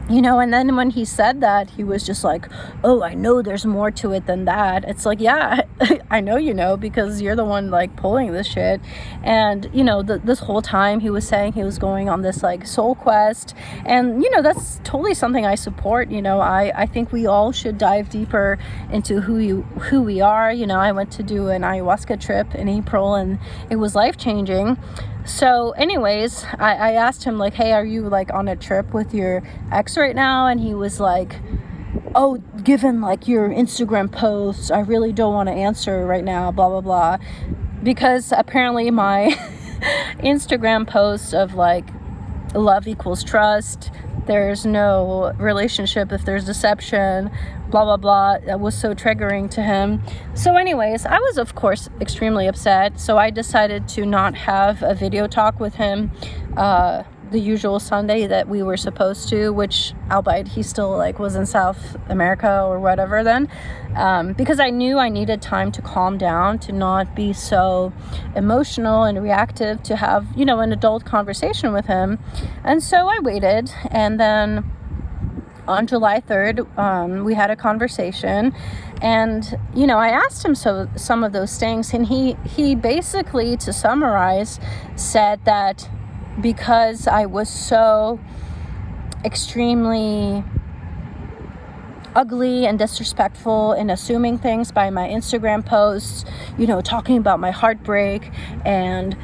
You know, and then when he said that, he was just like, oh, I know there's more to it than that. It's like, yeah, I know, you know, because you're the one like pulling this shit. And, you know, this whole time he was saying he was going on this like soul quest. And, you know, that's totally something I support. You know, I think we all should dive deeper into who we are. You know, I went to do an ayahuasca trip in April and it was life-changing. So anyways, I asked him like, hey, are you like on a trip with your ex right now? And he was like, oh, given like your Instagram posts, I really don't want to answer right now, blah, blah, blah. Because apparently my Instagram posts of like love equals trust, there's no relationship if there's deception, blah, blah, blah, that was so triggering to him. So anyways, I was of course extremely upset. So I decided to not have a video talk with him the usual Sunday that we were supposed to, which albeit he still like was in South America or whatever then, because I knew I needed time to calm down, to not be so emotional and reactive, to have, you know, an adult conversation with him. And so I waited, and then on July 3rd, we had a conversation, and, you know, I asked him some of those things, and he basically, to summarize, said that because I was so extremely ugly and disrespectful in assuming things by my Instagram posts, you know, talking about my heartbreak, and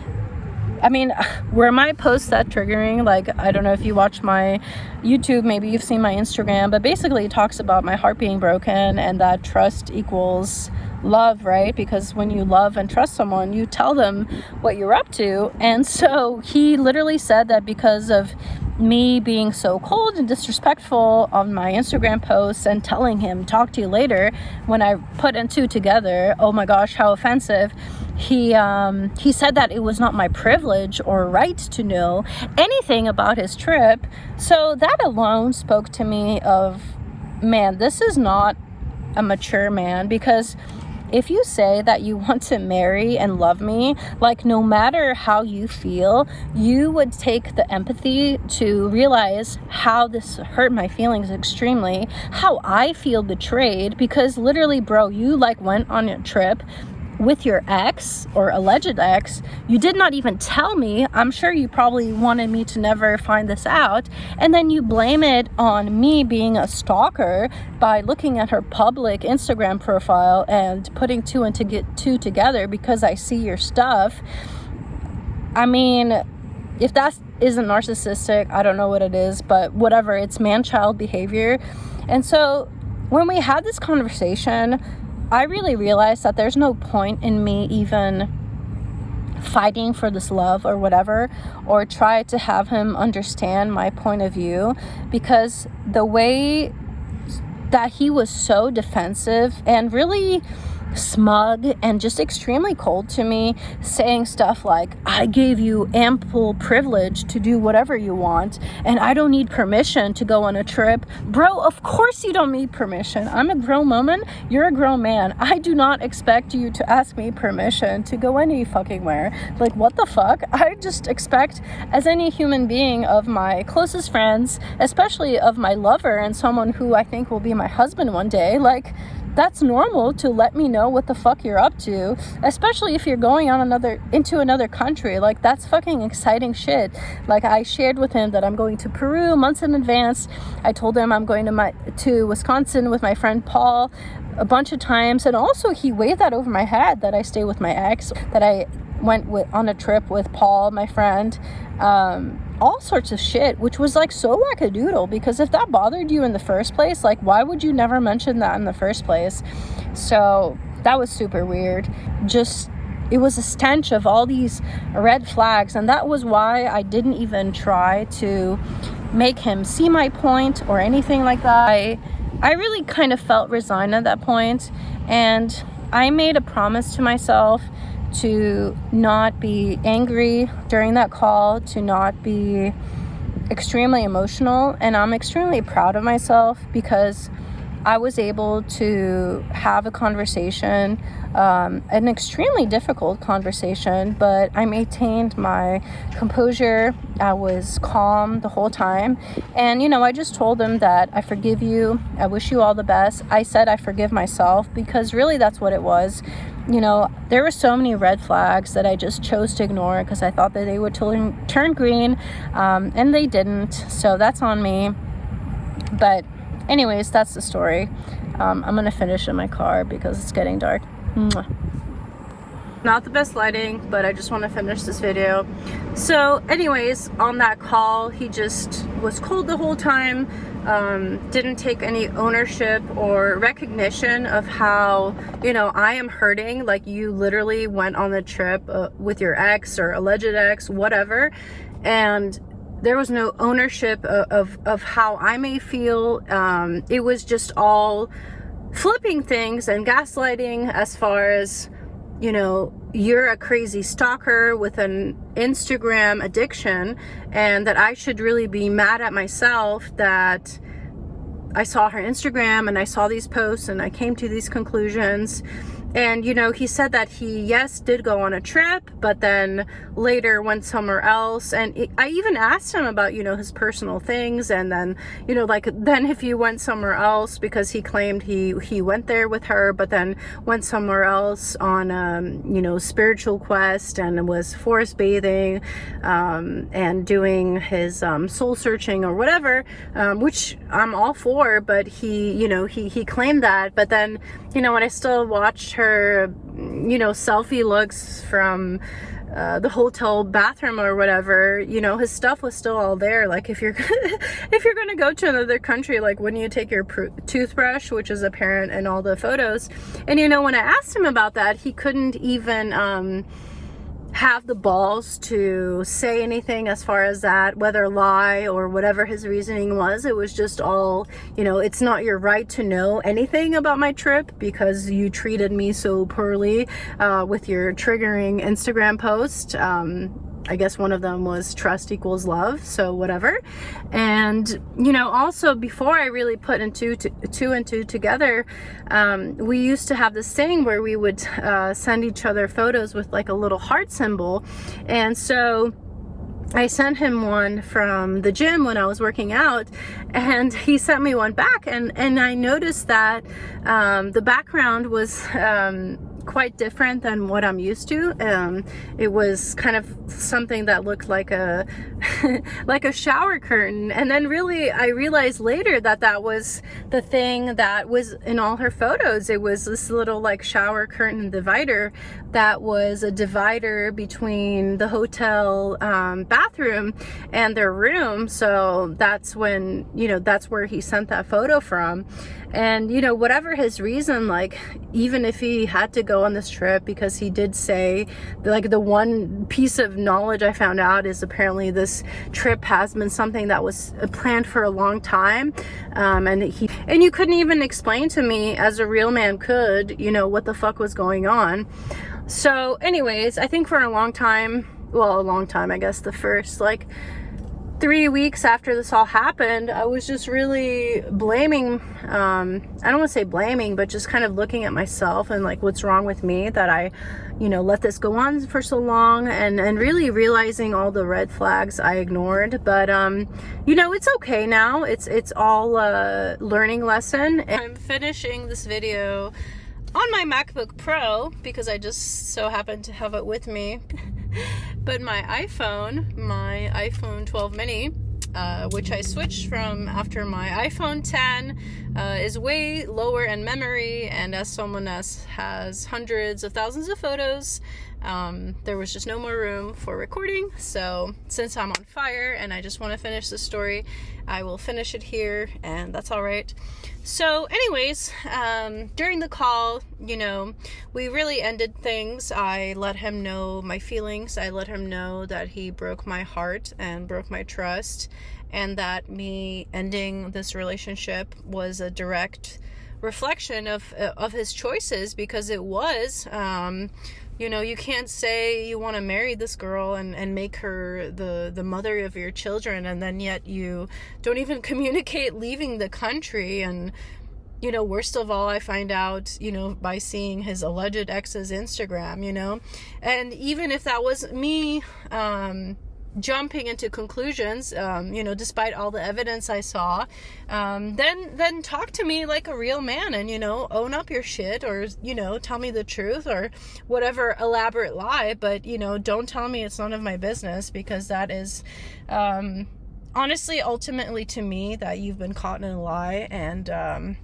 I mean, were my posts that triggering? Like, I don't know if you watch my YouTube, maybe you've seen my Instagram, but basically it talks about my heart being broken and that trust equals love, right? Because when you love and trust someone, you tell them what you're up to. And so he literally said that because of me being so cold and disrespectful on my Instagram posts and telling him, talk to you later, when I put and two together, oh my gosh, how offensive. He said that it was not my privilege or right to know anything about his trip. So that alone spoke to me of, man, this is not a mature man. Because if you say that you want to marry and love me, like no matter how you feel, you would take the empathy to realize how this hurt my feelings extremely, how I feel betrayed, because literally, bro, you like went on a trip with your ex or alleged ex. You did not even tell me. I'm sure you probably wanted me to never find this out. And then you blame it on me being a stalker by looking at her public Instagram profile and putting two and to get two together because I see your stuff. I mean, if that isn't narcissistic, I don't know what it is, but whatever, it's man-child behavior. And so when we had this conversation, I really realized that there's no point in me even fighting for this love or whatever, or try to have him understand my point of view, because the way that he was so defensive and really smug and just extremely cold to me, saying stuff like, I gave you ample privilege to do whatever you want and I don't need permission to go on a trip. Bro, of course you don't need permission. I'm a grown woman, you're a grown man. I do not expect you to ask me permission to go any fucking where. Like, what the fuck? I just expect, as any human being, of my closest friends, especially of my lover and someone who I think will be my husband one day, like, that's normal to let me know what the fuck you're up to, especially if you're going on into another country. Like, that's fucking exciting shit. Like, I shared with him that I'm going to Peru months in advance. I told him I'm going to Wisconsin with my friend Paul a bunch of times, and also he waved that over my head that I stay with my ex, that I went on a trip with Paul, my friend, all sorts of shit, which was like so wackadoodle, because if that bothered you in the first place, like, why would you never mention that in the first place? So that was super weird. Just, it was a stench of all these red flags, and that was why I didn't even try to make him see my point or anything like that. I really kind of felt resigned at that point, and I made a promise to myself to not be angry during that call, to not be extremely emotional, and I'm extremely proud of myself because I was able to have a conversation, an extremely difficult conversation, but I maintained my composure. I was calm the whole time, and I just told him that I forgive you, I wish you all the best. I said I forgive myself, because really that's what it was. There were so many red flags that I just chose to ignore because I thought that they would turn green, and they didn't, so that's on me. But anyways, that's the story. I'm gonna finish in my car because it's getting dark. Mwah. Not the best lighting, but I just want to finish this video. So anyways, on that call, he just was cold the whole time, didn't take any ownership or recognition of how, I am hurting. Like, you literally went on the trip with your ex or alleged ex, whatever, and there was no ownership of how I may feel. It was just all flipping things and gaslighting as far as, you're a crazy stalker with an Instagram addiction, and that I should really be mad at myself that I saw her Instagram and I saw these posts and I came to these conclusions. And, he said that he, yes, did go on a trip, but then later went somewhere else. And I even asked him about, his personal things. And then, then if he went somewhere else, because he claimed he went there with her, but then went somewhere else on, spiritual quest and was forest bathing, and doing his soul searching or whatever, which I'm all for. But he claimed that. But then, when I still watched her, selfie looks from the hotel bathroom or whatever, his stuff was still all there. Like, if you're gonna go to another country, like, wouldn't you take your toothbrush, which is apparent in all the photos? And when I asked him about that, he couldn't even have the balls to say anything as far as that, whether lie or whatever his reasoning was. It was just all, it's not your right to know anything about my trip because you treated me so poorly with your triggering Instagram post. I guess one of them was trust equals love, so whatever. And also, before I really put two and two together, we used to have this thing where we would send each other photos with like a little heart symbol. And so I sent him one from the gym when I was working out, and he sent me one back, and I noticed that the background was quite different than what I'm used to. It was kind of something that looked like a like a shower curtain, and then really I realized later that that was the thing that was in all her photos. It was this little like shower curtain divider, that was a divider between the hotel bathroom and their room. So that's when, you know, that's where he sent that photo from. And, you know, whatever his reason, like, even if he had to go on this trip, because he did say, like, the one piece of knowledge I found out is apparently this trip has been something that was planned for a long time. And you couldn't even explain to me, as a real man could, you know, what the fuck was going on. So anyways, I think for a long time, well, a long time, I guess the first, like, 3 weeks after this all happened, I was just really blaming, I don't want to say blaming, but just kind of looking at myself and like, what's wrong with me that I, you know, let this go on for so long, and really realizing all the red flags I ignored. But, you know, it's okay now. It's all a learning lesson. And I'm finishing this video on my MacBook Pro because I just so happen to have it with me. But my iPhone 12 mini, which I switched from after my iPhone 10, is way lower in memory, and as someone that has hundreds of thousands of photos, there was just no more room for recording. So since I'm on fire and I just want to finish the story, I will finish it here, and that's all right. So anyways, during the call, you know, we really ended things. I let him know my feelings. I let him know that he broke my heart and broke my trust, and that me ending this relationship was a direct reflection of his choices, because it was, you know, you can't say you want to marry this girl and make her the mother of your children, and then yet you don't even communicate leaving the country. And, you know, worst of all, I find out, you know, by seeing his alleged ex's Instagram, you know. And even if that was me jumping into conclusions, you know, despite all the evidence I saw, then talk to me like a real man, and, you know, own up your shit, or, you know, tell me the truth, or whatever elaborate lie, but, you know, don't tell me it's none of my business, because that is, honestly, ultimately to me, that you've been caught in a lie, and,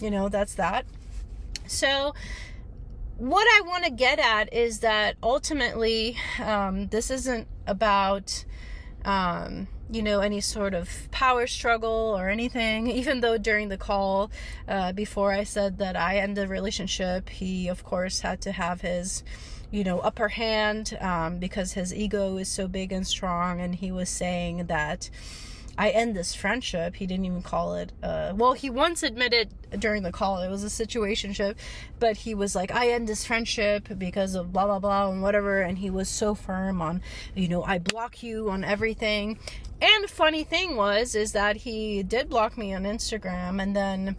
you know, that's that. So what I want to get at is that ultimately, this isn't about, you know, any sort of power struggle or anything, even though during the call, before I said that I ended the relationship, he, of course, had to have his, you know, upper hand, because his ego is so big and strong, and he was saying that I end this friendship. He didn't even call it, well, he once admitted during the call it was a situationship, but he was like, I end this friendship because of blah, blah, blah, and whatever, and he was so firm on, you know, I block you on everything. And funny thing is that he did block me on Instagram, and then,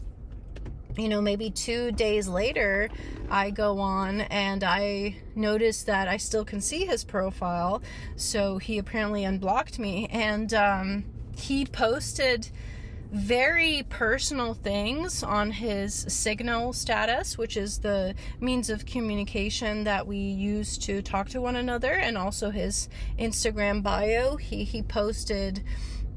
you know, maybe 2 days later, I go on and I noticed that I still can see his profile, so he apparently unblocked me, and, he posted very personal things on his Signal status, which is the means of communication that we use to talk to one another, and also his Instagram bio. He posted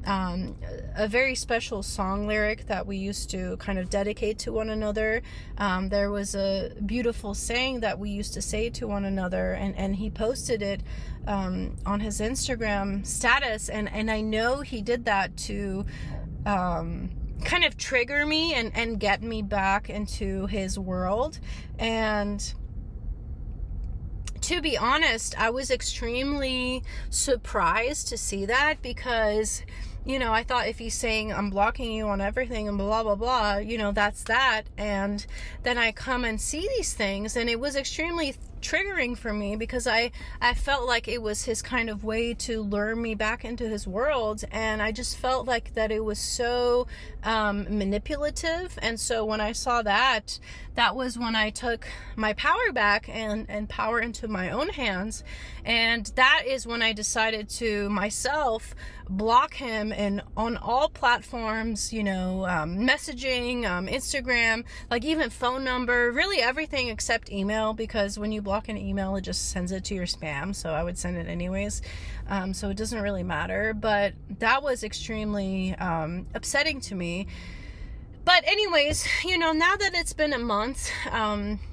a very special song lyric that we used to kind of dedicate to one another. There was a beautiful saying that we used to say to one another, and he posted it on his Instagram status, and I know he did that to kind of trigger me and get me back into his world. And to be honest, I was extremely surprised to see that, because, you know, I thought if he's saying I'm blocking you on everything and blah, blah, blah, you know, that's that. And then I come and see these things, and it was extremely triggering for me, because I felt like it was his kind of way to lure me back into his world, and I just felt like that it was so manipulative. And so when I saw that was when I took my power back and power into my own hands, and that is when I decided to myself block him on all platforms, you know, messaging, Instagram, like even phone number, really everything except email, because when you block an email, it just sends it to your spam, so I would send it anyways, so it doesn't really matter. But that was extremely upsetting to me. But anyways, you know, now that it's been a month,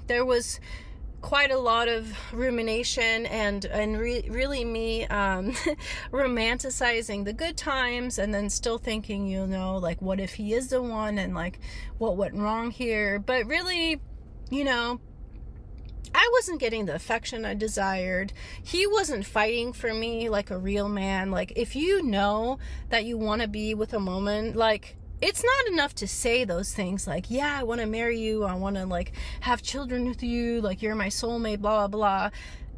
there was quite a lot of rumination and really me romanticizing the good times, and then still thinking, you know, like, what if he is the one, and like, what went wrong here? But really, you know, I wasn't getting the affection I desired. He wasn't fighting for me like a real man. Like, if you know that you want to be with a woman, like, it's not enough to say those things like, yeah, I want to marry you, I want to like have children with you, like you're my soulmate, blah, blah, blah.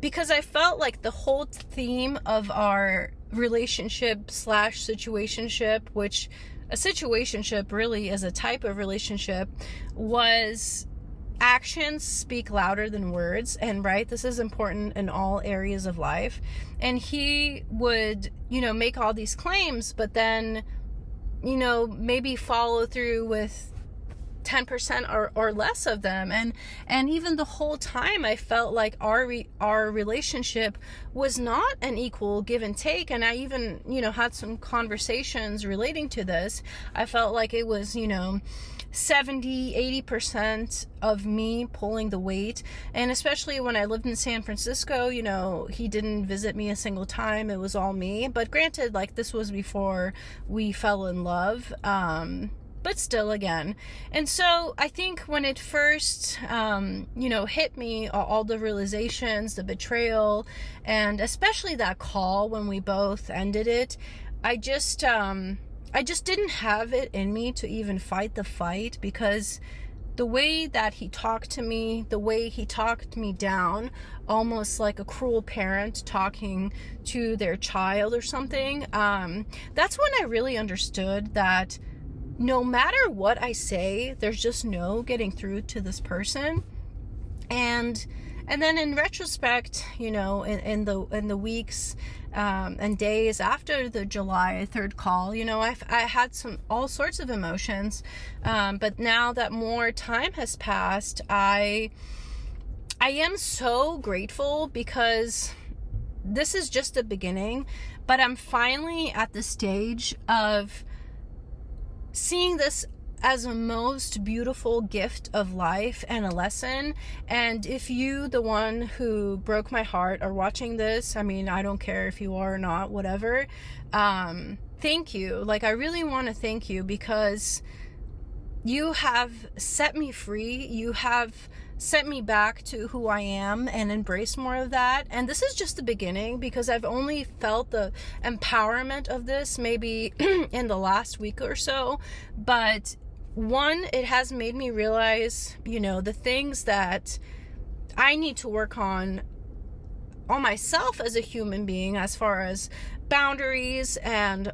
Because I felt like the whole theme of our relationship / situationship, which a situationship really is a type of relationship, was actions speak louder than words. And right, this is important in all areas of life. And he would, you know, make all these claims, but then, you know, maybe follow through with 10% or less of them. And even the whole time I felt like our relationship was not an equal give and take. And I even, you know, had some conversations relating to this. I felt like it was, you know, 70-80% of me pulling the weight. And especially when I lived in San Francisco, you know, he didn't visit me a single time. It was all me. But granted, like, this was before we fell in love, but still, again. And so I think when it first you know, hit me, all the realizations, the betrayal, and especially that call when we both ended it, I just didn't have it in me to even fight the fight, because the way that he talked to me, the way he talked me down, almost like a cruel parent talking to their child or something, that's when I really understood that no matter what I say, there's just no getting through to this person. And then in retrospect, you know, in the weeks and days after the July 3rd call, you know, I had all sorts of emotions. But now that more time has passed, I am so grateful, because this is just the beginning. But I'm finally at the stage of seeing this as a most beautiful gift of life and a lesson. And if you, the one who broke my heart, are watching this, I mean, I don't care if you are or not, whatever, thank you. Like, I really want to thank you, because you have set me free. You have sent me back to who I am and embrace more of that. And this is just the beginning, because I've only felt the empowerment of this maybe in the last week or so. But one, it has made me realize, you know, the things that I need to work on myself as a human being, as far as boundaries and,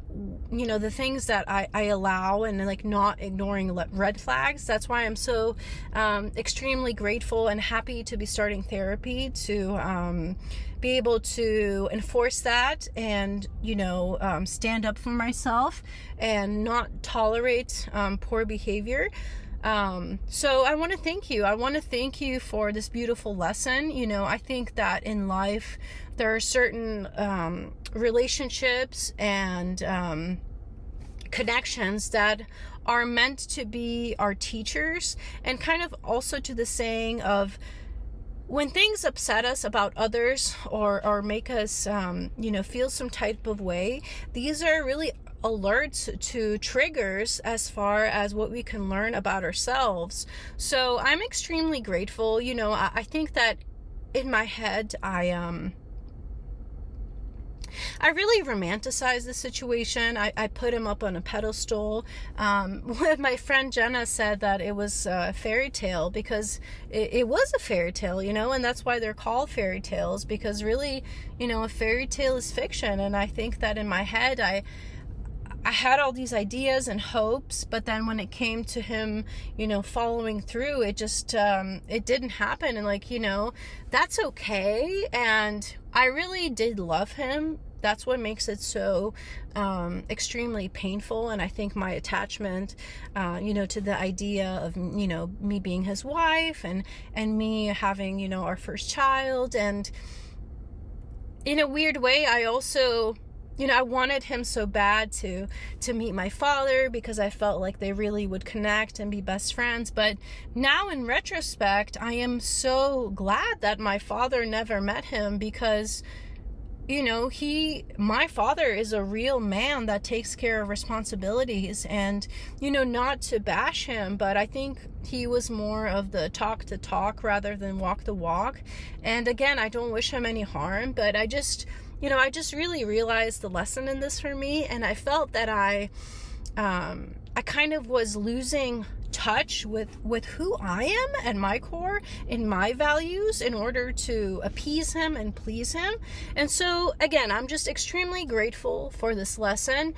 you know, the things that I allow, and like not ignoring red flags. That's why I'm so extremely grateful and happy to be starting therapy, to be able to enforce that, and, you know, stand up for myself and not tolerate poor behavior. So I want to thank you. I want to thank you for this beautiful lesson. You know, I think that in life there are certain relationships and connections that are meant to be our teachers, and kind of also to the saying of, when things upset us about others or make us, you know, feel some type of way, these are really alerts to triggers as far as what we can learn about ourselves. So I'm extremely grateful. You know, I think that in my head, I really romanticized the situation. I put him up on a pedestal. My friend Jenna said that it was a fairy tale, because it was a fairy tale, you know, and that's why they're called fairy tales, because really, you know, a fairy tale is fiction. And I think that in my head, I had all these ideas and hopes, but then when it came to him, you know, following through, it just, it didn't happen. And like, you know, that's okay. And I really did love him. That's what makes it so extremely painful. And I think my attachment, you know, to the idea of, you know, me being his wife and me having, you know, our first child. And in a weird way, I also you know, I wanted him so bad to meet my father because I felt like they really would connect and be best friends. But now in retrospect, I am so glad that my father never met him, because, you know, my father is a real man that takes care of responsibilities. And, you know, not to bash him, but I think he was more of the talk the talk rather than walk the walk. And again, I don't wish him any harm, but I just really realized the lesson in this for me. And I felt that I kind of was losing touch with who I am at my core, in my values, in order to appease him and please him. And so again, I'm just extremely grateful for this lesson.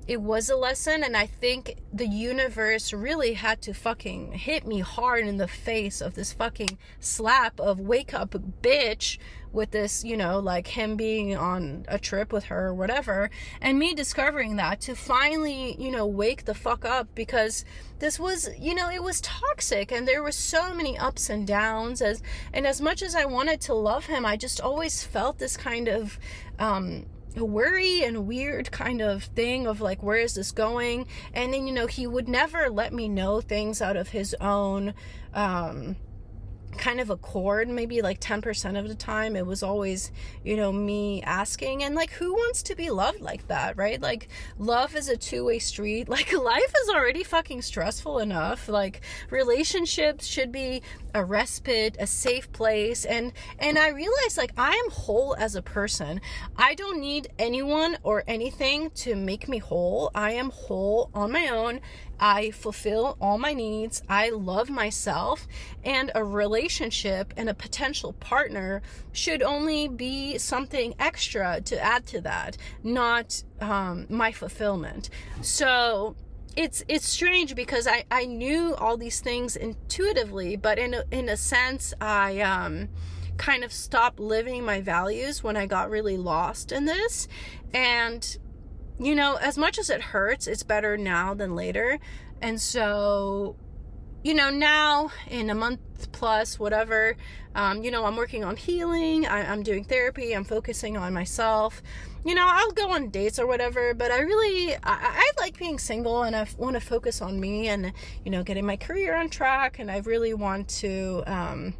It was a lesson, and I think the universe really had to fucking hit me hard in the face of this fucking slap of wake up, bitch, with this, you know, like him being on a trip with her or whatever, and me discovering that to finally, you know, wake the fuck up, because this was, you know, it was toxic, and there were so many ups and downs, and as much as I wanted to love him, I just always felt this kind of worry and weird kind of thing of like, where is this going? And then, you know, he would never let me know things out of his own kind of accord. Maybe like 10% of the time it was always, you know, me asking. And like, who wants to be loved like that, right? Like, love is a two-way street. Like, life is already fucking stressful enough. Like, relationships should be a respite, a safe place. And I realized, like, I am whole as a person. I don't need anyone or anything to make me whole. I am whole on my own. I fulfill all my needs. I love myself, and a relationship and a potential partner should only be something extra to add to that, not my fulfillment. So it's strange, because I knew all these things intuitively, but in a sense, I kind of stopped living my values when I got really lost in this. And you know, as much as it hurts, it's better now than later. And so, you know, now in a month plus, whatever, you know, I'm working on healing. I'm doing therapy. I'm focusing on myself. You know, I'll go on dates or whatever, but I like being single, and I want to focus on me and, you know, getting my career on track. And I really want to,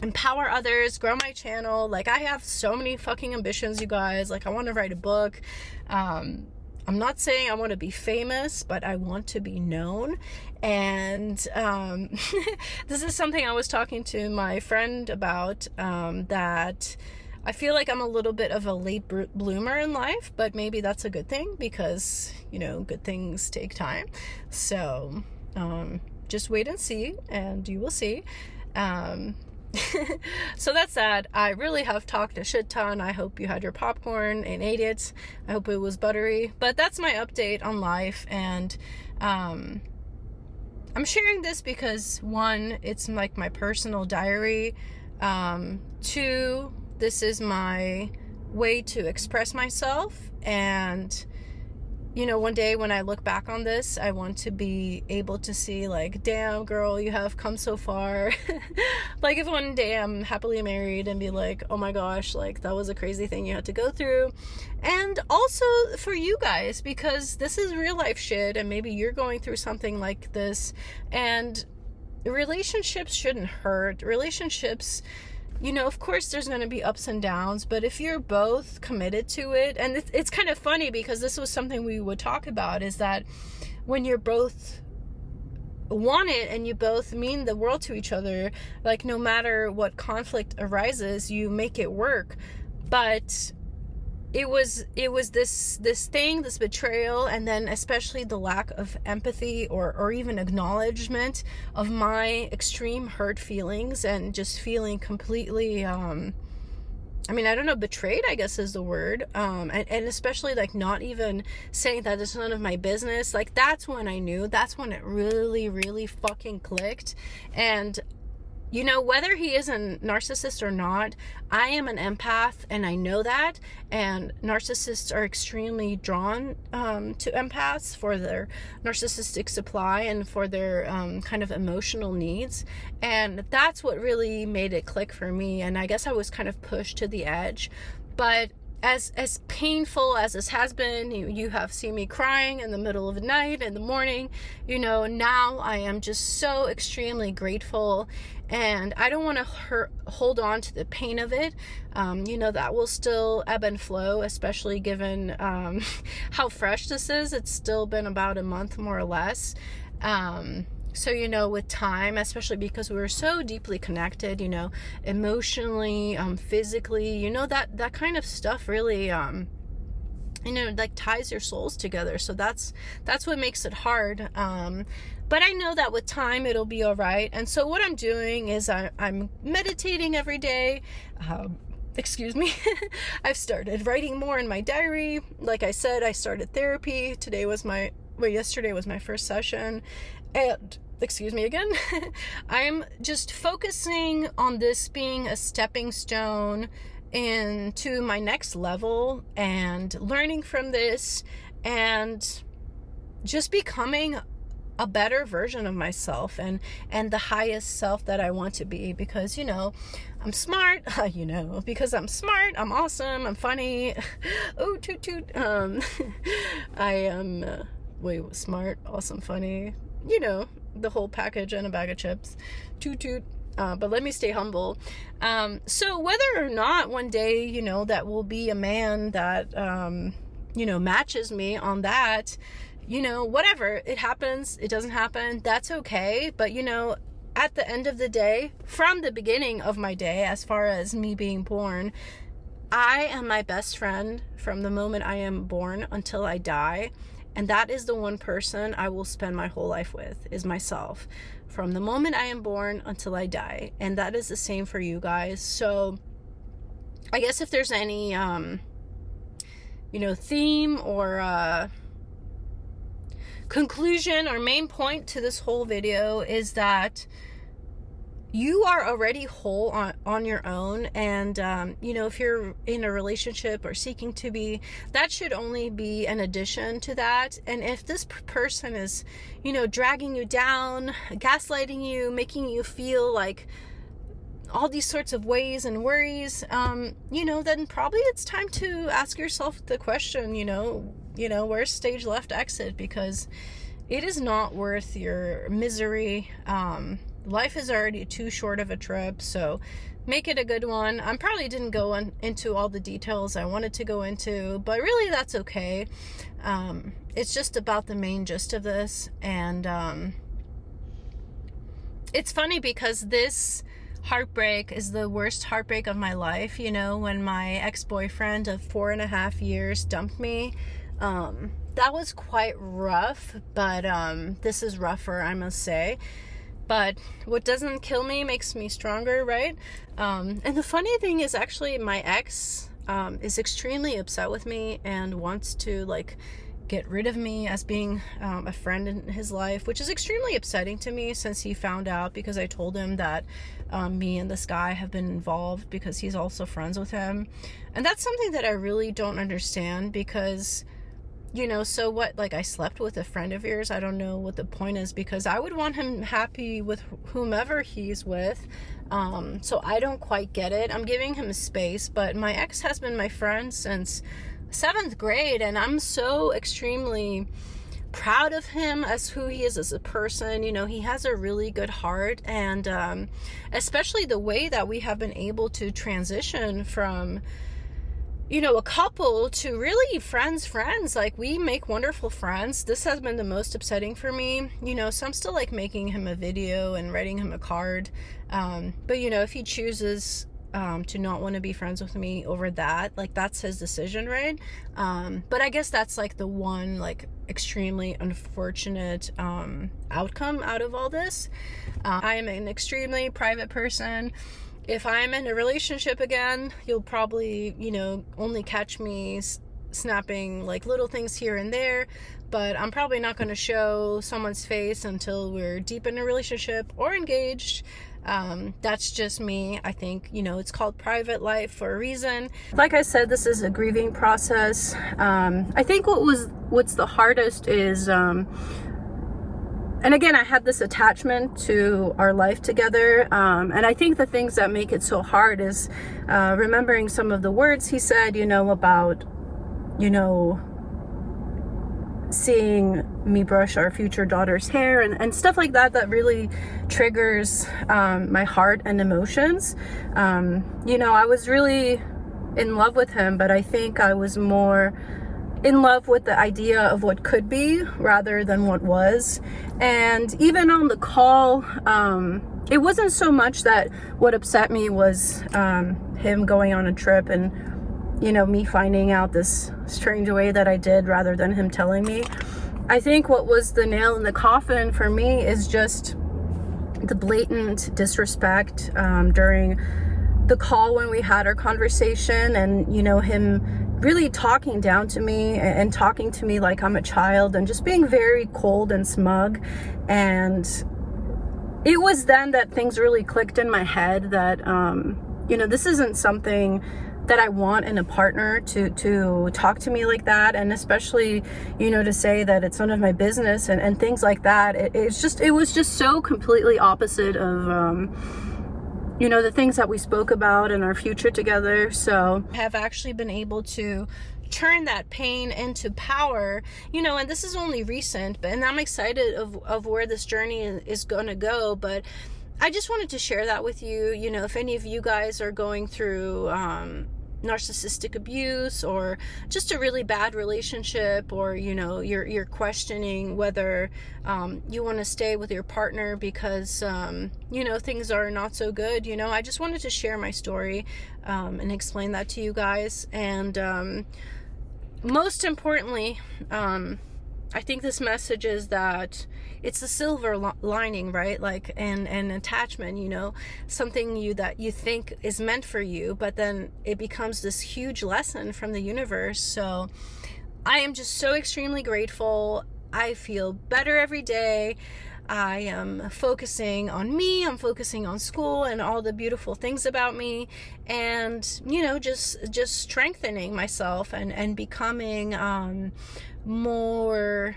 empower others, grow my channel. Like, I have so many fucking ambitions, you guys. Like, I want to write a book. I'm not saying I want to be famous, but I want to be known. And this is something I was talking to my friend about, that I feel like I'm a little bit of a late bloomer in life, but maybe that's a good thing, because, you know, good things take time. So just wait and see, and you will see. So that's that. I really have talked a shit ton. I hope you had your popcorn and ate it. I hope it was buttery. But that's my update on life. And I'm sharing this because, one, it's like my personal diary. Two, this is my way to express myself. And you know, one day when I look back on this, I want to be able to see, like, damn, girl, you have come so far. Like, if one day I'm happily married, and be like, oh my gosh, like, that was a crazy thing you had to go through. And also for you guys, because this is real life shit, and maybe you're going through something like this, and relationships shouldn't hurt. Relationships, you know, of course there's going to be ups and downs, but if you're both committed to it, and it's kind of funny, because this was something we would talk about, is that when you're both want it and you both mean the world to each other, like, no matter what conflict arises, you make it work. But it was this thing, this betrayal, and then especially the lack of empathy or even acknowledgement of my extreme hurt feelings, and just feeling completely, I mean, I don't know, betrayed, I guess is the word, and especially, like, not even saying that it's none of my business. Like, that's when I knew, that's when it really, really fucking clicked. And you know, whether he is a narcissist or not, I am an empath, and I know that. And narcissists are extremely drawn to empaths for their narcissistic supply and for their kind of emotional needs. And that's what really made it click for me. And I guess I was kind of pushed to the edge. But as painful as this has been, you have seen me crying in the middle of the night, in the morning, you know, now I am just so extremely grateful, and I don't want to hold on to the pain of it. You know, that will still ebb and flow, especially given how fresh this is. It's still been about a month, more or less. So, you know, with time, especially because we were so deeply connected, you know, emotionally, physically, you know, that kind of stuff really, you know, like ties your souls together. So that's what makes it hard. But I know that with time, it'll be all right. And so what I'm doing is I'm meditating every day. Excuse me. I've started writing more in my diary. Like I said, I started therapy. Yesterday was my first session. And excuse me again. I'm just focusing on this being a stepping stone into my next level, and learning from this, and just becoming a better version of myself, and the highest self that I want to be, because, you know, I'm smart, you know, because I'm smart, I'm awesome, I'm funny. Oh, toot toot. I am smart, awesome, funny, you know, the whole package and a bag of chips. Toot toot. But let me stay humble. So whether or not one day, you know, that will be a man that, you know, matches me on that, you know, whatever, it happens, it doesn't happen, that's okay. But, you know, at the end of the day, from the beginning of my day, as far as me being born, I am my best friend from the moment I am born until I die. And that is the one person I will spend my whole life with, is myself, from the moment I am born until I die. And that is the same for you guys. So I guess if there's any, you know, theme or conclusion or main point to this whole video, is that you are already whole on your own. And, you know, if you're in a relationship or seeking to be, that should only be an addition to that. And if this person is, you know, dragging you down, gaslighting you, making you feel like all these sorts of ways and worries, you know, then probably it's time to ask yourself the question, you know, where's stage left exit? Because it is not worth your misery. Life is already too short of a trip, so make it a good one. I probably didn't go into all the details I wanted to go into, but really that's okay. It's just about the main gist of this. And it's funny because this heartbreak is the worst heartbreak of my life. You know, when my ex-boyfriend of 4.5 years dumped me, that was quite rough, but this is rougher, I must say. But what doesn't kill me makes me stronger, right? And the funny thing is, actually, my ex is extremely upset with me and wants to, like, get rid of me as being a friend in his life, which is extremely upsetting to me, since he found out, because I told him that me and this guy have been involved, because he's also friends with him. And that's something that I really don't understand, because, you know, so what, like, I slept with a friend of yours? I don't know what the point is, because I would want him happy with whomever he's with. So I don't quite get it. I'm giving him space, but my ex has been my friend since 7th grade, and I'm so extremely proud of him as who he is as a person. You know, he has a really good heart, and especially the way that we have been able to transition from, you know, a couple to really friends. Like, we make wonderful friends. This has been the most upsetting for me, you know, so I'm still, like, making him a video and writing him a card. But, you know, if he chooses to not want to be friends with me over that, like, that's his decision, right? But I guess that's, like, the one, like, extremely unfortunate outcome out of all this. I am an extremely private person. If I'm in a relationship again, you'll probably, you know, only catch me snapping, like, little things here and there, but I'm probably not going to show someone's face until we're deep in a relationship or engaged. That's just me. I think, you know, it's called private life for a reason. Like I said, this is a grieving process. I think what's the hardest is and again, I had this attachment to our life together, and I think the things that make it so hard is remembering some of the words he said, you know, about, you know, seeing me brush our future daughter's hair and stuff like that, that really triggers my heart and emotions. You know, I was really in love with him, but I think I was more in love with the idea of what could be rather than what was. And even on the call, it wasn't so much that what upset me was him going on a trip and, you know, me finding out this strange way that I did rather than him telling me. I think what was the nail in the coffin for me is just the blatant disrespect during the call when we had our conversation, and, you know, him really talking down to me and talking to me like I'm a child and just being very cold and smug. And it was then that things really clicked in my head that, you know, this isn't something that I want in a partner, to talk to me like that, and especially, you know, to say that it's none of my business and things like that. It was just so completely opposite of, you know, the things that we spoke about in our future together. So I have actually been able to turn that pain into power, you know, and this is only recent, and I'm excited of where this journey is going to go. But I just wanted to share that with you. You know, if any of you guys are going through narcissistic abuse or just a really bad relationship, or, you know, you're questioning whether you want to stay with your partner because, you know, things are not so good, you know, I just wanted to share my story and explain that to you guys. And most importantly, I think this message is that it's the silver lining, right? Like an attachment, you know, something that you think is meant for you, but then it becomes this huge lesson from the universe. So I am just so extremely grateful. I feel better every day. I am focusing on me, I'm focusing on school and all the beautiful things about me, and, you know, just strengthening myself and becoming more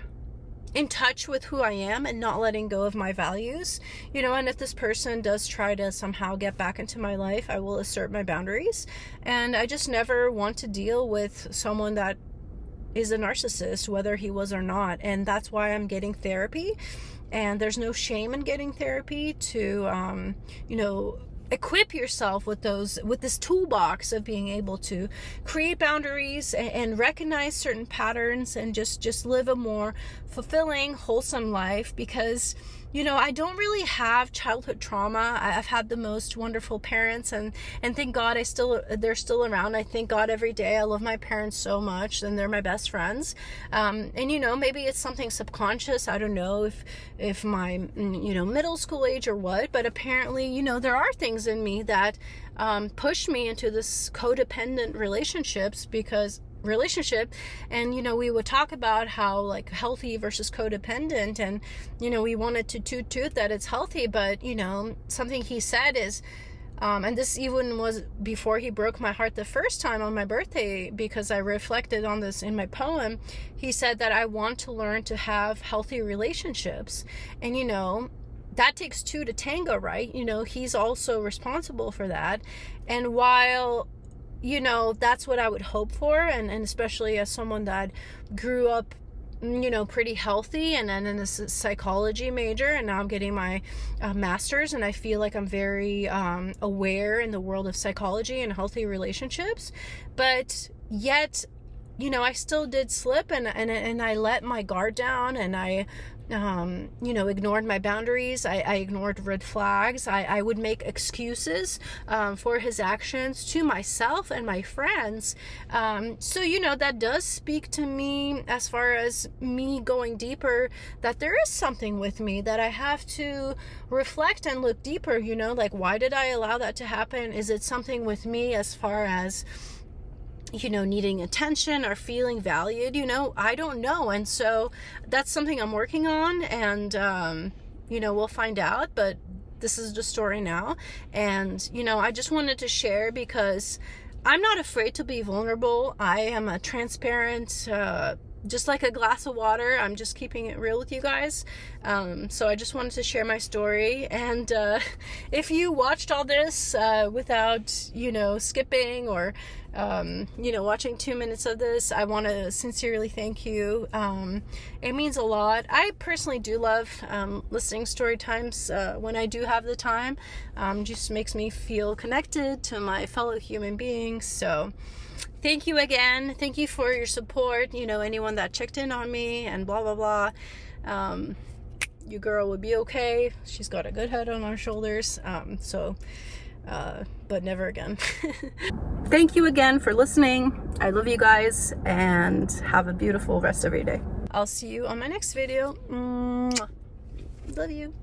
in touch with who I am and not letting go of my values, you know. And if this person does try to somehow get back into my life, I will assert my boundaries. And I just never want to deal with someone that is a narcissist, whether he was or not. And that's why I'm getting therapy. And there's no shame in getting therapy to, you know, equip yourself with this toolbox of being able to create boundaries and recognize certain patterns and just live a more fulfilling, wholesome life. Because, you know, I don't really have childhood trauma. I've had the most wonderful parents, and thank God they're still around. I thank God every day. I love my parents so much, and they're my best friends. And, you know, maybe it's something subconscious. I don't know if my, you know, middle school age or what, but apparently, you know, there are things in me that push me into this codependent relationship. And, you know, we would talk about how, like, healthy versus codependent, and, you know, we wanted to toot that it's healthy, but, you know, something he said is, and this even was before he broke my heart the first time on my birthday, because I reflected on this in my poem. He said that I want to learn to have healthy relationships, and, you know, that takes two to tango, right? You know, he's also responsible for that. And while, you know, that's what I would hope for, and especially as someone that grew up, you know, pretty healthy, and then in a psychology major, and now I'm getting my master's, and I feel like I'm very aware in the world of psychology and healthy relationships. But yet, you know, I still did slip, and I let my guard down, and I you know, ignored my boundaries. I ignored red flags. I would make excuses for his actions to myself and my friends. So, you know, that does speak to me as far as me going deeper, that there is something with me that I have to reflect and look deeper, you know, like, why did I allow that to happen? Is it something with me as far as, you know, needing attention or feeling valued? You know, I don't know. And so that's something I'm working on, and, you know, we'll find out, but this is the story now. And, you know, I just wanted to share because I'm not afraid to be vulnerable. I am a transparent, just like a glass of water. I'm just keeping it real with you guys. So I just wanted to share my story. And if you watched all this without, you know, skipping or, you know, watching 2 minutes of this, I want to sincerely thank you. It means a lot. I personally do love listening story times when I do have the time. Just makes me feel connected to my fellow human beings. So thank you again. Thank you for your support. You know, anyone that checked in on me and blah, blah, blah. Your girl would be okay. She's got a good head on her shoulders. But never again. Thank you again for listening. I love you guys and have a beautiful rest of your day. I'll see you on my next video. Mwah. Love you.